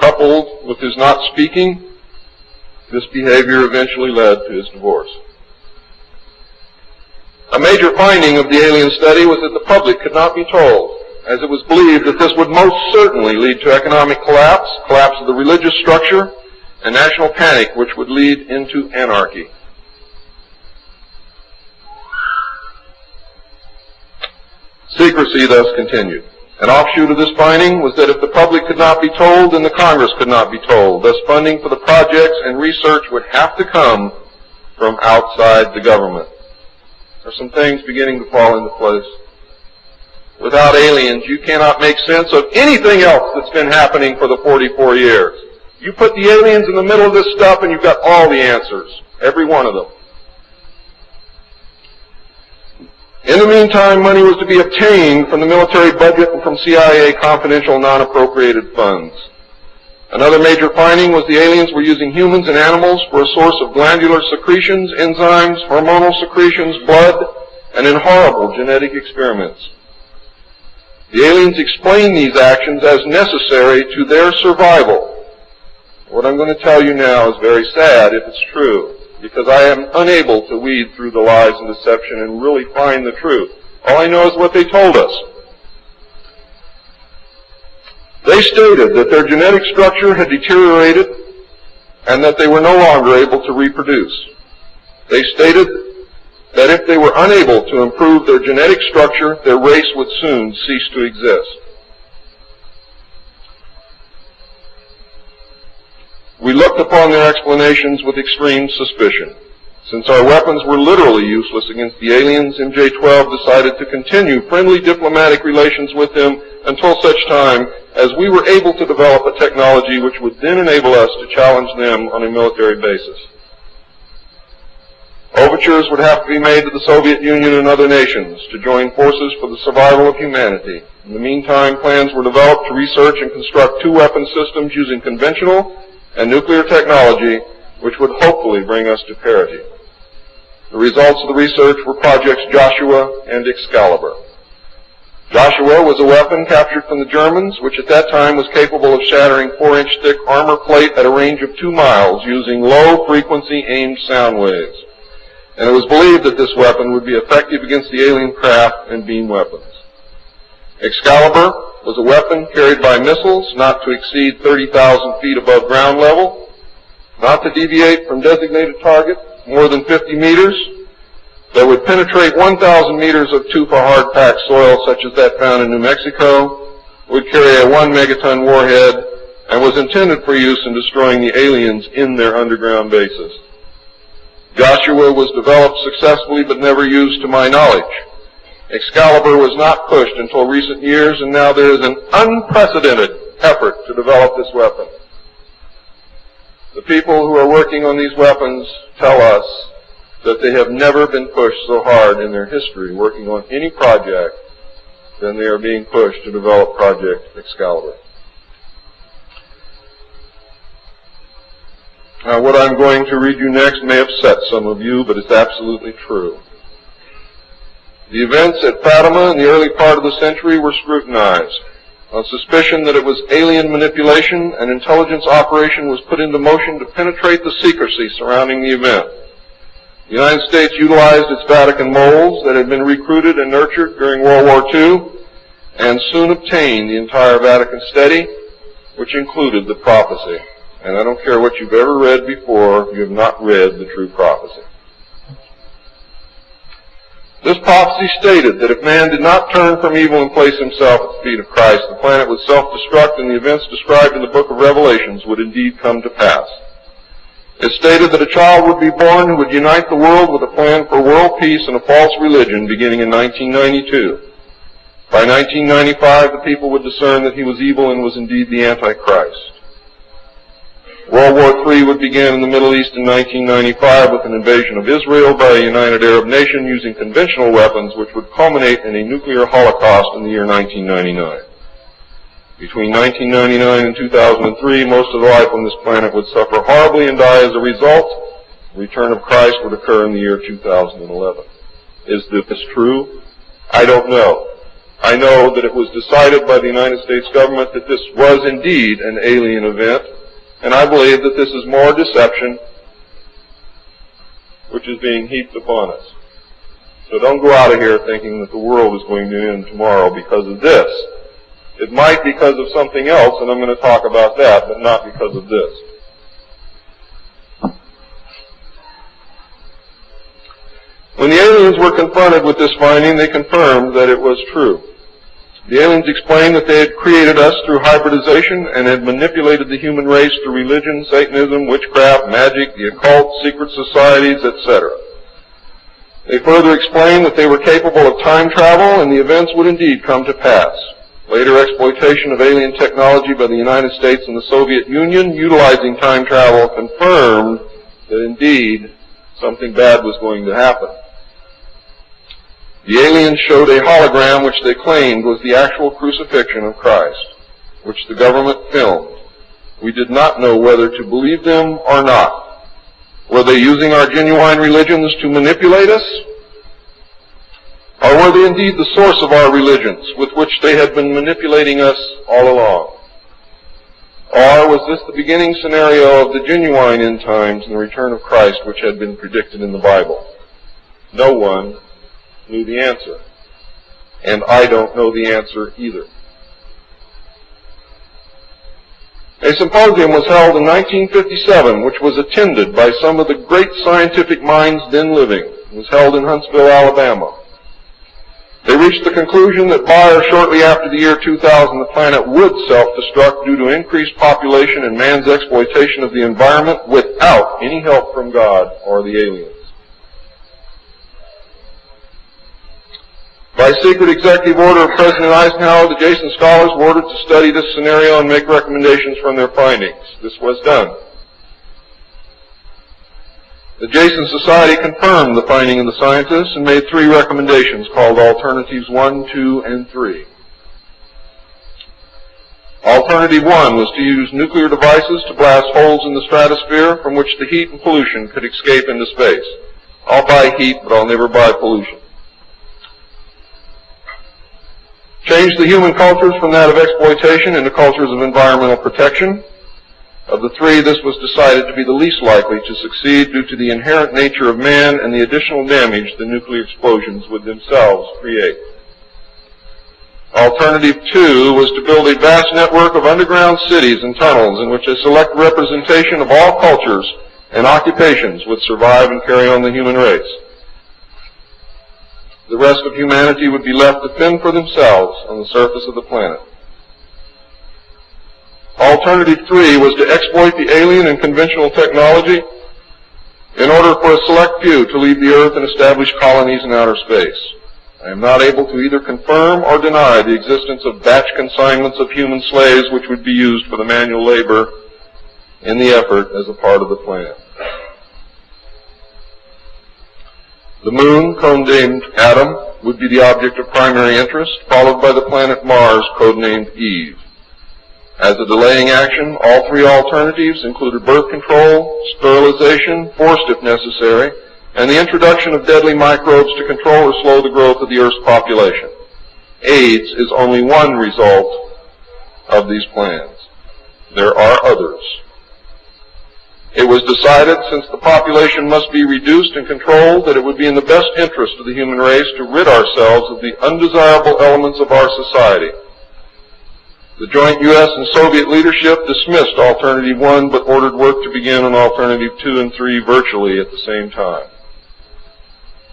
Coupled with his not speaking, this behavior eventually led to his divorce. A major finding of the alien study was that the public could not be told, as it was believed that this would most certainly lead to economic collapse, collapse of the religious structure, and national panic, which would lead into anarchy. Secrecy thus continued. An offshoot of this finding was that if the public could not be told, then the Congress could not be told. Thus, funding for the projects and research would have to come from outside the government. There are some things beginning to fall into place. Without aliens, you cannot make sense of anything else that's been happening for the 44 years. You put the aliens in the middle of this stuff and you've got all the answers, every one of them. In the meantime, money was to be obtained from the military budget and from CIA confidential non-appropriated funds. Another major finding was the aliens were using humans and animals for a source of glandular secretions, enzymes, hormonal secretions, blood, and in horrible genetic experiments. The aliens explained these actions as necessary to their survival. What I'm going to tell you now is very sad if it's true, because I am unable to weed through the lies and deception and really find the truth. All I know is what they told us. They stated that their genetic structure had deteriorated and that they were no longer able to reproduce. They stated that if they were unable to improve their genetic structure, their race would soon cease to exist. We looked upon their explanations with extreme suspicion. Since our weapons were literally useless against the aliens, MJ-12 decided to continue friendly diplomatic relations with them until such time as we were able to develop a technology which would then enable us to challenge them on a military basis. Overtures would have to be made to the Soviet Union and other nations to join forces for the survival of humanity. In the meantime, plans were developed to research and construct two weapon systems using conventional and nuclear technology, which would hopefully bring us to parity. The results of the research were projects Joshua and Excalibur. Joshua was a weapon captured from the Germans, which at that time was capable of shattering 4-inch thick armor plate at a range of 2 miles using low-frequency aimed sound waves. And it was believed that this weapon would be effective against the alien craft and beam weapons. Excalibur was a weapon carried by missiles not to exceed 30,000 feet above ground level, not to deviate from designated target more than 50 meters, that would penetrate 1,000 meters of tufa hard-packed soil such as that found in New Mexico, would carry a 1 megaton warhead, and was intended for use in destroying the aliens in their underground bases. Joshua was developed successfully but never used to my knowledge. Excalibur was not pushed until recent years, and now there is an unprecedented effort to develop this weapon. The people who are working on these weapons tell us that they have never been pushed so hard in their history working on any project than they are being pushed to develop Project Excalibur. What I'm going to read you next may upset some of you, but it's absolutely true. The events at Fatima in the early part of the century were scrutinized. On suspicion that it was alien manipulation, an intelligence operation was put into motion to penetrate the secrecy surrounding the event. The United States utilized its Vatican moles that had been recruited and nurtured during World War II and soon obtained the entire Vatican study, which included the prophecy. And I don't care what you've ever read before, you have not read the true prophecy. This prophecy stated that if man did not turn from evil and place himself at the feet of Christ, the planet would self-destruct and the events described in the book of Revelations would indeed come to pass. It stated that a child would be born who would unite the world with a plan for world peace and a false religion beginning in 1992. By 1995, the people would discern that he was evil and was indeed the Antichrist. World War III would begin in the Middle East in 1995 with an invasion of Israel by a united Arab nation using conventional weapons, which would culminate in a nuclear holocaust in the year 1999. Between 1999 and 2003, most of the life on this planet would suffer horribly and die as a result. The return of Christ would occur in the year 2011. Is this true? I don't know. I know that it was decided by the United States government that this was indeed an alien event, and I believe that this is more deception which is being heaped upon us. So don't go out of here thinking that the world is going to end tomorrow because of this. It might because of something else, and I'm going to talk about that, but not because of this. When the aliens were confronted with this finding, they confirmed that it was true. The aliens explained that they had created us through hybridization and had manipulated the human race through religion, Satanism, witchcraft, magic, the occult, secret societies, etc. They further explained that they were capable of time travel and the events would indeed come to pass. Later exploitation of alien technology by the United States and the Soviet Union utilizing time travel confirmed that indeed something bad was going to happen. The aliens showed a hologram which they claimed was the actual crucifixion of Christ, which the government filmed. We did not know whether to believe them or not. Were they using our genuine religions to manipulate us? Or were they indeed the source of our religions with which they had been manipulating us all along? Or was this the beginning scenario of the genuine end times and the return of Christ which had been predicted in the Bible? No one knew the answer. And I don't know the answer either. A symposium was held in 1957 which was attended by some of the great scientific minds then living. It was held in Huntsville, Alabama. They reached the conclusion that by or shortly after the year 2000, the planet would self-destruct due to increased population and man's exploitation of the environment without any help from God or the aliens. By secret executive order of President Eisenhower, the Jason scholars were ordered to study this scenario and make recommendations from their findings. This was done. The Jason Society confirmed the finding of the scientists and made 3 recommendations called Alternatives 1, 2, and 3. Alternative 1 was to use nuclear devices to blast holes in the stratosphere from which the heat and pollution could escape into space. I'll buy heat, but I'll never buy pollution. Change the human cultures from that of exploitation into cultures of environmental protection. Of the 3, this was decided to be the least likely to succeed due to the inherent nature of man and the additional damage the nuclear explosions would themselves create. Alternative 2 was to build a vast network of underground cities and tunnels in which a select representation of all cultures and occupations would survive and carry on the human race. The rest of humanity would be left to fend for themselves on the surface of the planet. Alternative 3 was to exploit the alien and conventional technology in order for a select few to leave the earth and establish colonies in outer space. I am not able to either confirm or deny the existence of batch consignments of human slaves which would be used for the manual labor in the effort as a part of the plan. The moon, codenamed Adam, would be the object of primary interest, followed by the planet Mars, codenamed Eve. As a delaying action, all three alternatives included birth control, sterilization, forced if necessary, and the introduction of deadly microbes to control or slow the growth of the Earth's population. AIDS is only one result of these plans. There are others. It was decided, since the population must be reduced and controlled, that it would be in the best interest of the human race to rid ourselves of the undesirable elements of our society. The joint U.S. and Soviet leadership dismissed Alternative 1, but ordered work to begin on Alternative 2 and 3 virtually at the same time.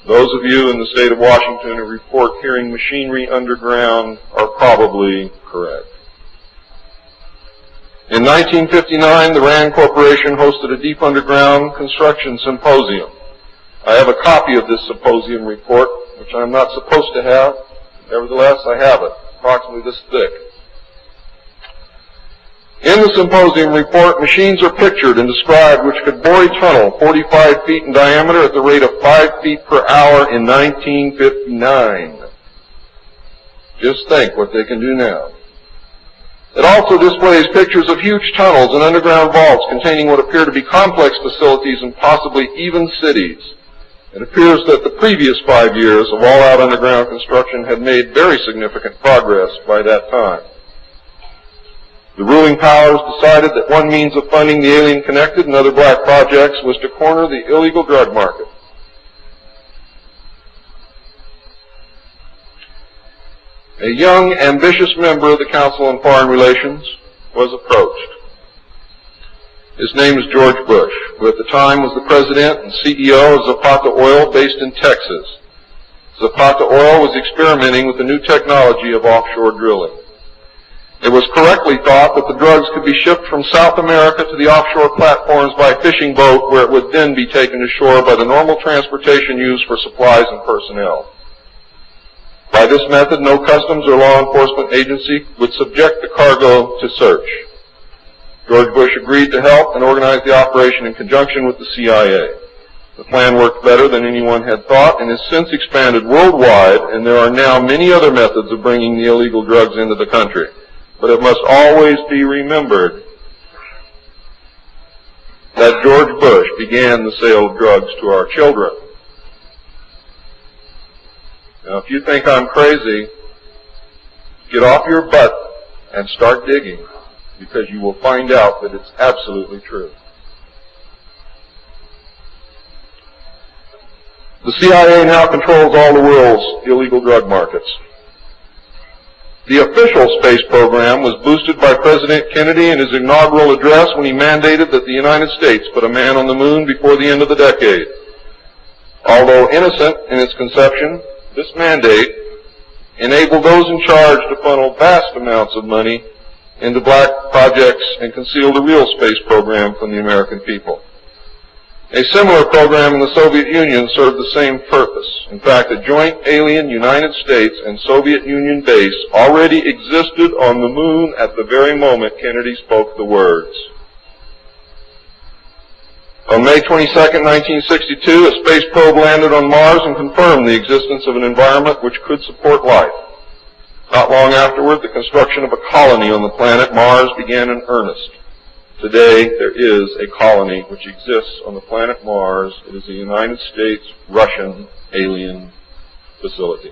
Those of you in the state of Washington who report hearing machinery underground are probably correct. In 1959, the RAND Corporation hosted a deep underground construction symposium. I have a copy of this symposium report, which I'm not supposed to have. Nevertheless, I have it, approximately this thick. In the symposium report, machines are pictured and described which could bore a tunnel 45 feet in diameter at the rate of 5 feet per hour in 1959. Just think what they can do now. It also displays pictures of huge tunnels and underground vaults containing what appear to be complex facilities and possibly even cities. It appears that the previous 5 years of all-out underground construction had made very significant progress by that time. The ruling powers decided that one means of funding the alien-connected and other black projects was to corner the illegal drug market. A young, ambitious member of the Council on Foreign Relations was approached. His name is George Bush, who at the time was the president and CEO of Zapata Oil based in Texas. Zapata Oil was experimenting with the new technology of offshore drilling. It was correctly thought that the drugs could be shipped from South America to the offshore platforms by fishing boat, where it would then be taken ashore by the normal transportation used for supplies and personnel. By this method, no customs or law enforcement agency would subject the cargo to search. George Bush agreed to help and organize the operation in conjunction with the CIA. The plan worked better than anyone had thought and has since expanded worldwide, and there are now many other methods of bringing the illegal drugs into the country. But it must always be remembered that George Bush began the sale of drugs to our children. Now, if you think I'm crazy, get off your butt and start digging, because you will find out that it's absolutely true. The CIA now controls all the world's illegal drug markets. The official space program was boosted by President Kennedy in his inaugural address when he mandated that the United States put a man on the moon before the end of the decade. Although innocent in its conception, this mandate enabled those in charge to funnel vast amounts of money into black projects and conceal the real space program from the American people. A similar program in the Soviet Union served the same purpose. In fact, a joint alien United States and Soviet Union base already existed on the moon at the very moment Kennedy spoke the words. On May 22, 1962, a space probe landed on Mars and confirmed the existence of an environment which could support life. Not long afterward, the construction of a colony on the planet Mars began in earnest. Today, there is a colony which exists on the planet Mars. It is a United States-Russian alien facility.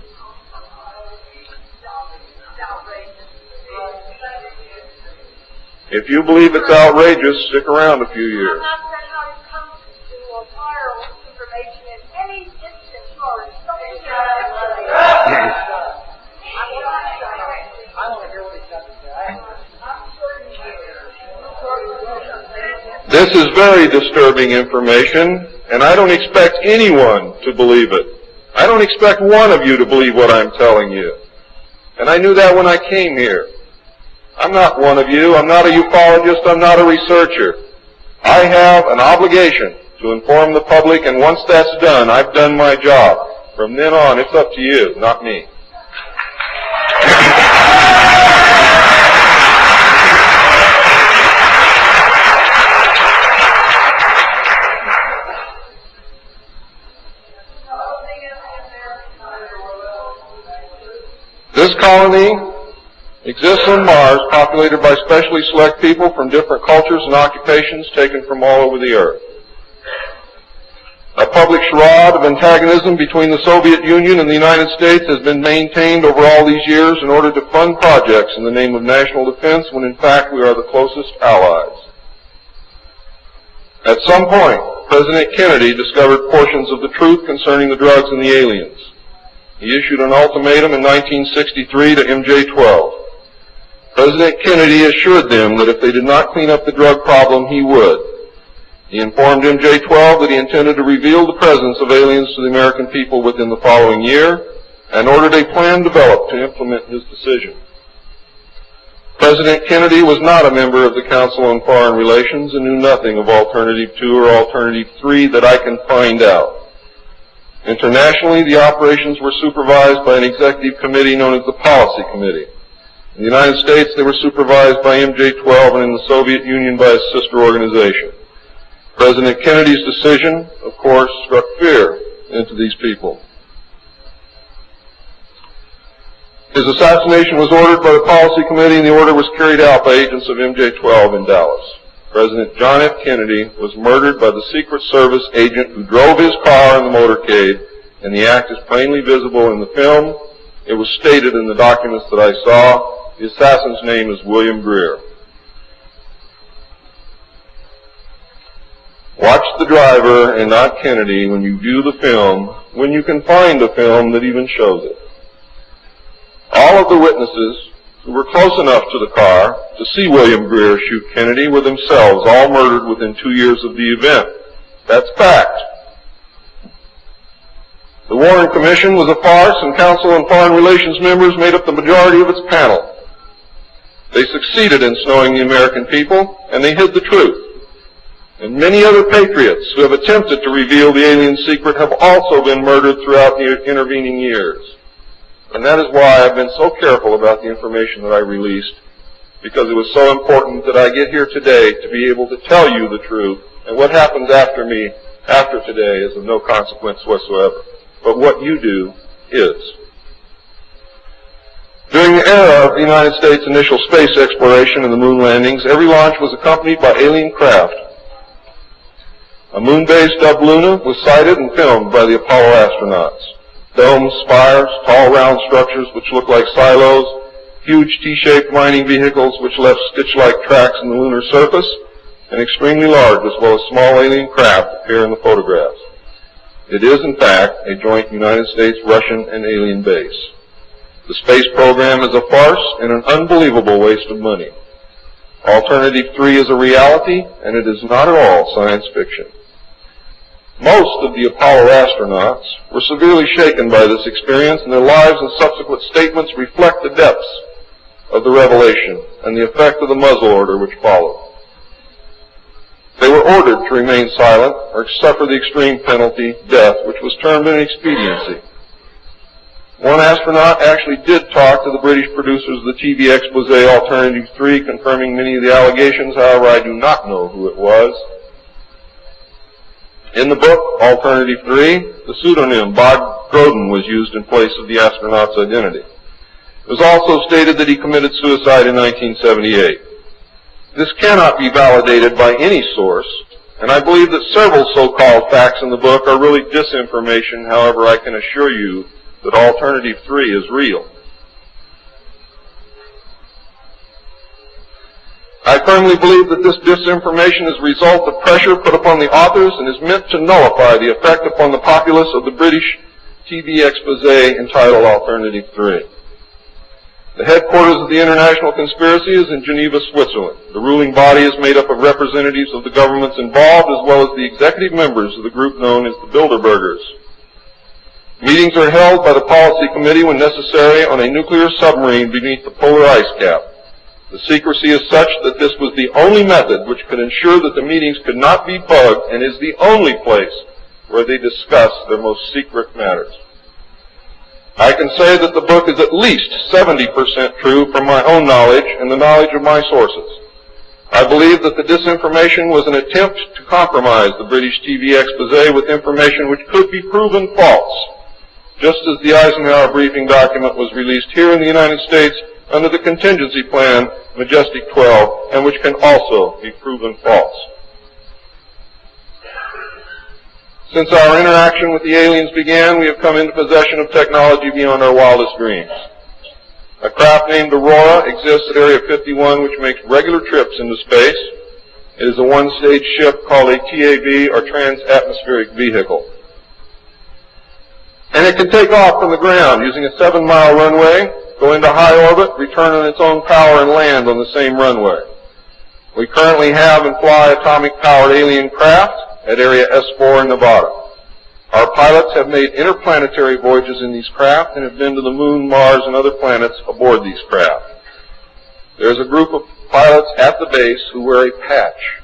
If you believe it's outrageous, stick around a few years. This is very disturbing information, and I don't expect anyone to believe it. I don't expect one of you to believe what I'm telling you. And I knew that when I came here. I'm not one of you. I'm not a ufologist. I'm not a researcher. I have an obligation to inform the public, and once that's done, I've done my job. From then on, it's up to you, not me. This colony exists on Mars, populated by specially select people from different cultures and occupations taken from all over the earth. A public charade of antagonism between the Soviet Union and the United States has been maintained over all these years in order to fund projects in the name of national defense when in fact we are the closest allies. At some point, President Kennedy discovered portions of the truth concerning the drugs and the aliens. He issued an ultimatum in 1963 to MJ-12. President Kennedy assured them that if they did not clean up the drug problem, he would. He informed MJ-12 that he intended to reveal the presence of aliens to the American people within the following year and ordered a plan developed to implement his decision. President Kennedy was not a member of the Council on Foreign Relations and knew nothing of Alternative 2 or Alternative 3 that I can find out. Internationally, the operations were supervised by an executive committee known as the Policy Committee. In the United States, they were supervised by MJ-12 and in the Soviet Union by a sister organization. President Kennedy's decision, of course, struck fear into these people. His assassination was ordered by the Policy Committee, and the order was carried out by agents of MJ-12 in Dallas. President John F. Kennedy was murdered by the Secret Service agent who drove his car in the motorcade, and the act is plainly visible in the film. It was stated in the documents that I saw. The assassin's name is William Greer. Watch the driver and not Kennedy when you view the film, when you can find a film that even shows it. All of the witnesses who were close enough to the car to see William Greer shoot Kennedy were themselves all murdered within 2 years of the event. That's fact. The Warren Commission was a farce, and Council on Foreign Relations members made up the majority of its panel. They succeeded in snowing the American people, and they hid the truth. And many other patriots who have attempted to reveal the alien secret have also been murdered throughout the intervening years. And that is why I've been so careful about the information that I released, because it was so important that I get here today to be able to tell you the truth, and what happens after me, after today, is of no consequence whatsoever. But what you do is. During the era of the United States' initial space exploration and the moon landings, every launch was accompanied by alien craft. A moon base dubbed Luna was sighted and filmed by the Apollo astronauts. Domes, spires, tall round structures which look like silos, huge T-shaped mining vehicles which left stitch-like tracks in the lunar surface, and extremely large as well as small alien craft appear in the photographs. It is, in fact, a joint United States, Russian, and alien base. The space program is a farce and an unbelievable waste of money. Alternative 3 is a reality, and it is not at all science fiction. Most of the Apollo astronauts were severely shaken by this experience, and their lives and subsequent statements reflect the depths of the revelation and the effect of the muzzle order which followed. They were ordered to remain silent or suffer the extreme penalty, death, which was termed an expediency. One astronaut actually did talk to the British producers of the TV expose Alternative 3, confirming many of the allegations. However, I do not know who it was. In the book, Alternative 3, the pseudonym Bob Groden was used in place of the astronaut's identity. It was also stated that he committed suicide in 1978. This cannot be validated by any source, and I believe that several so-called facts in the book are really disinformation. However, I can assure you that Alternative 3 is real. I firmly believe that this disinformation is a result of pressure put upon the authors and is meant to nullify the effect upon the populace of the British TV expose entitled Alternative 3. The headquarters of the international conspiracy is in Geneva, Switzerland. The ruling body is made up of representatives of the governments involved as well as the executive members of the group known as the Bilderbergers. Meetings are held by the Policy Committee when necessary on a nuclear submarine beneath the polar ice cap. The secrecy is such that this was the only method which could ensure that the meetings could not be bugged and is the only place where they discuss their most secret matters. I can say that the book is at least 70% true from my own knowledge and the knowledge of my sources. I believe that the disinformation was an attempt to compromise the British TV expose with information which could be proven false, just as the Eisenhower briefing document was released here in the United States under the contingency plan Majestic 12, and which can also be proven false. Since our interaction with the aliens began, we have come into possession of technology beyond our wildest dreams. A craft named Aurora exists at Area 51, which makes regular trips into space. It is a one-stage ship called a TAV, or Trans-Atmospheric Vehicle. And it can take off from the ground using a 7-mile runway, go into high orbit, return on its own power, and land on the same runway. We currently have and fly atomic-powered alien craft at Area S4 in Nevada. Our pilots have made interplanetary voyages in these craft and have been to the Moon, Mars, and other planets aboard these craft. There's a group of pilots at the base who wear a patch,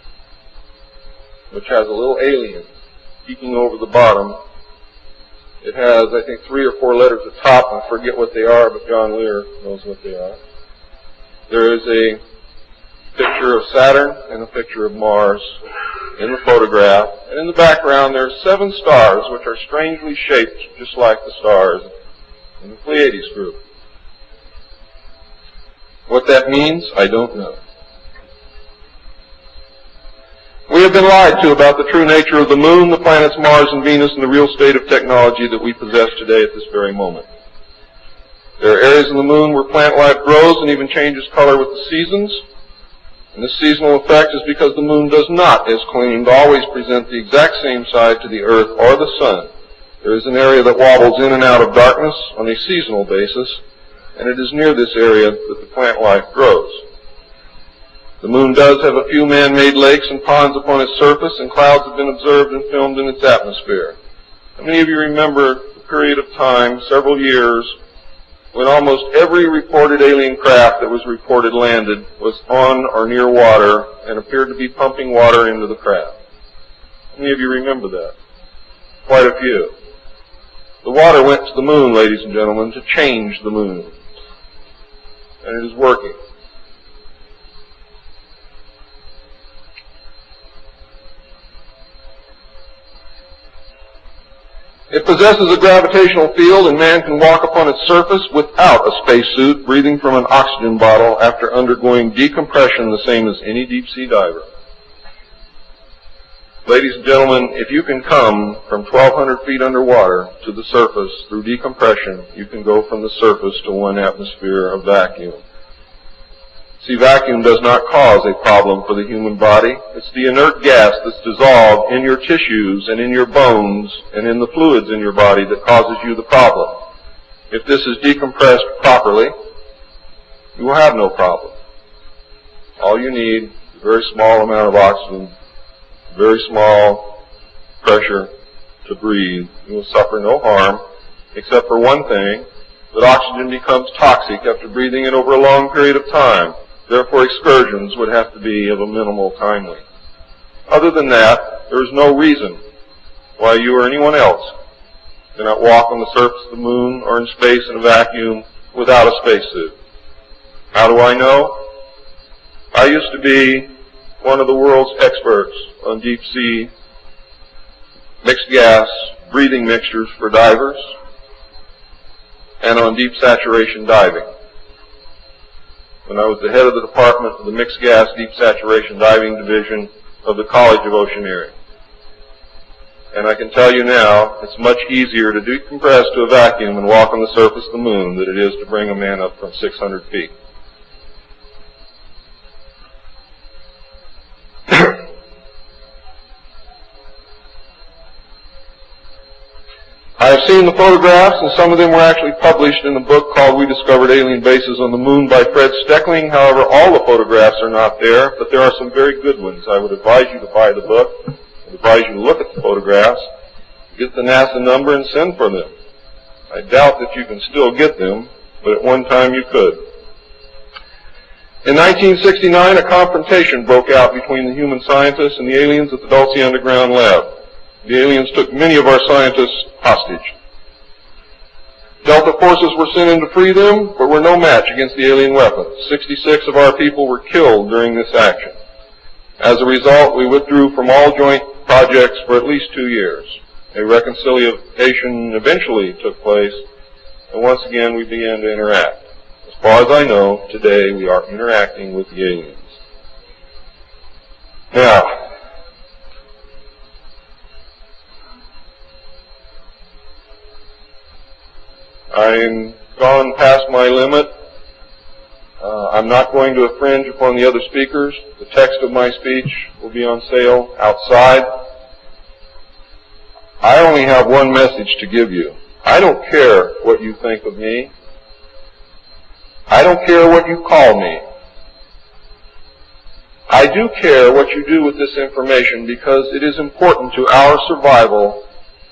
which has a little alien peeking over the bottom. It has, I think, 3 or 4 letters at the top, and I forget what they are, but John Lear knows what they are. There is a picture of Saturn and a picture of Mars in the photograph, and in the background there are 7 stars which are strangely shaped just like the stars in the Pleiades group. What that means, I don't know. We have been lied to about the true nature of the Moon, the planets Mars and Venus, and the real state of technology that we possess today at this very moment. There are areas of the Moon where plant life grows and even changes color with the seasons. And this seasonal effect is because the Moon does not, as claimed, always present the exact same side to the Earth or the Sun. There is an area that wobbles in and out of darkness on a seasonal basis, and it is near this area that the plant life grows. The Moon does have a few man-made lakes and ponds upon its surface, and clouds have been observed and filmed in its atmosphere. How many of you remember the period of time, several years, when almost every reported alien craft that was reported landed was on or near water and appeared to be pumping water into the craft? How many of you remember that? Quite a few. The water went to the Moon, ladies and gentlemen, to change the Moon. And it is working. It possesses a gravitational field, and man can walk upon its surface without a spacesuit, breathing from an oxygen bottle after undergoing decompression the same as any deep-sea diver. Ladies and gentlemen, if you can come from 1,200 feet underwater to the surface through decompression, you can go from the surface to 1 atmosphere of vacuum. See, vacuum does not cause a problem for the human body. It's the inert gas that's dissolved in your tissues and in your bones and in the fluids in your body that causes you the problem. If this is decompressed properly, you will have no problem. All you need is a very small amount of oxygen, very small pressure to breathe. You will suffer no harm, except for one thing, that oxygen becomes toxic after breathing it over a long period of time. Therefore, excursions would have to be of a minimal time length. Other than that, there is no reason why you or anyone else cannot walk on the surface of the Moon or in space in a vacuum without a spacesuit. How do I know? I used to be one of the world's experts on deep-sea mixed gas breathing mixtures for divers and on deep saturation diving. When I was the head of the department of the Mixed Gas Deep Saturation Diving Division of the College of Oceaneering. And I can tell you now, it's much easier to decompress to a vacuum and walk on the surface of the Moon than it is to bring a man up from 600 feet. I have seen the photographs, and some of them were actually published in a book called We Discovered Alien Bases on the Moon by Fred Steckling. However, all the photographs are not there, but there are some very good ones. I would advise you to buy the book. I would advise you to look at the photographs, get the NASA number, and send for them. I doubt that you can still get them, but at one time you could. In 1969, a confrontation broke out between the human scientists and the aliens at the Dulce Underground Lab. The aliens took many of our scientists hostage. Delta forces were sent in to free them, but were no match against the alien weapons. 66 of our people were killed during this action. As a result, we withdrew from all joint projects for at least 2 years. A reconciliation eventually took place, and once again we began to interact. As far as I know, today we are interacting with the aliens. Now, I'm gone past my limit. I'm not going to infringe upon the other speakers. The text of my speech will be on sale outside. I only have one message to give you. I don't care what you think of me. I don't care what you call me. I do care what you do with this information because it is important to our survival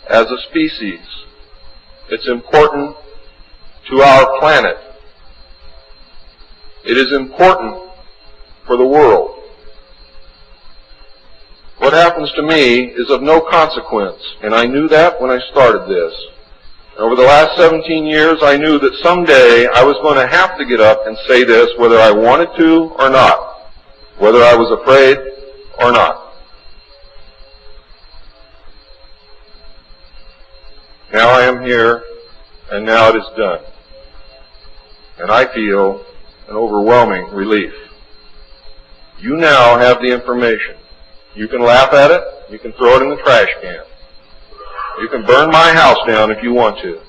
as a species. It's important to our planet. It is important for the world. What happens to me is of no consequence, and I knew that when I started this. Over the last 17 years, I knew that someday I was going to have to get up and say this whether I wanted to or not, whether I was afraid or not. Now I am here, and now it is done. And I feel an overwhelming relief. You now have the information. You can laugh at it. You can throw it in the trash can. You can burn my house down if you want to.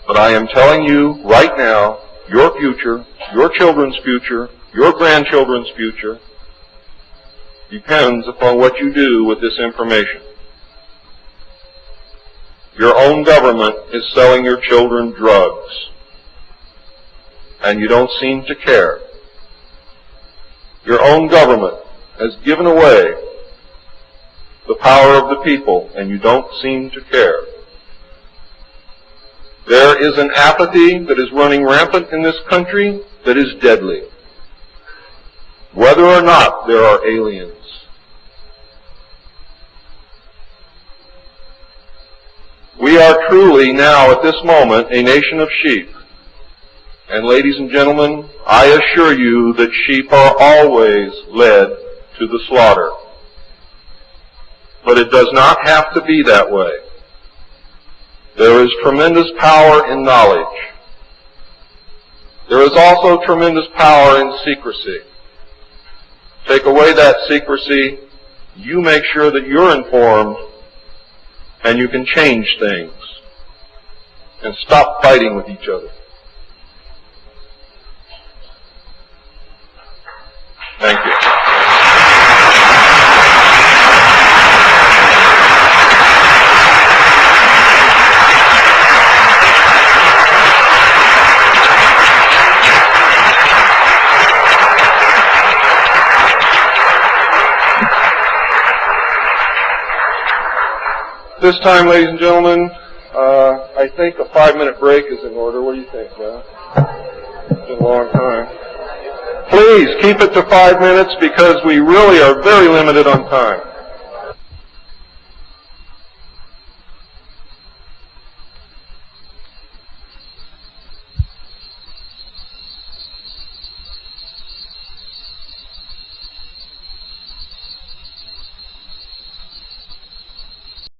But I am telling you right now, your future, your children's future, your grandchildren's future depends upon what you do with this information. Your own government is selling your children drugs, and you don't seem to care. Your own government has given away the power of the people, and you don't seem to care. There is an apathy that is running rampant in this country that is deadly, whether or not there are aliens. We are truly now, at this moment, a nation of sheep. And ladies and gentlemen, I assure you that sheep are always led to the slaughter. But it does not have to be that way. There is tremendous power in knowledge. There is also tremendous power in secrecy. Take away that secrecy, you make sure that you're informed, and you can change things and stop fighting with each other. Thank you. This time, ladies and gentlemen, I think a 5-minute break is in order. What do you think, John? It's been a long time. Please keep it to 5 minutes because we really are very limited on time.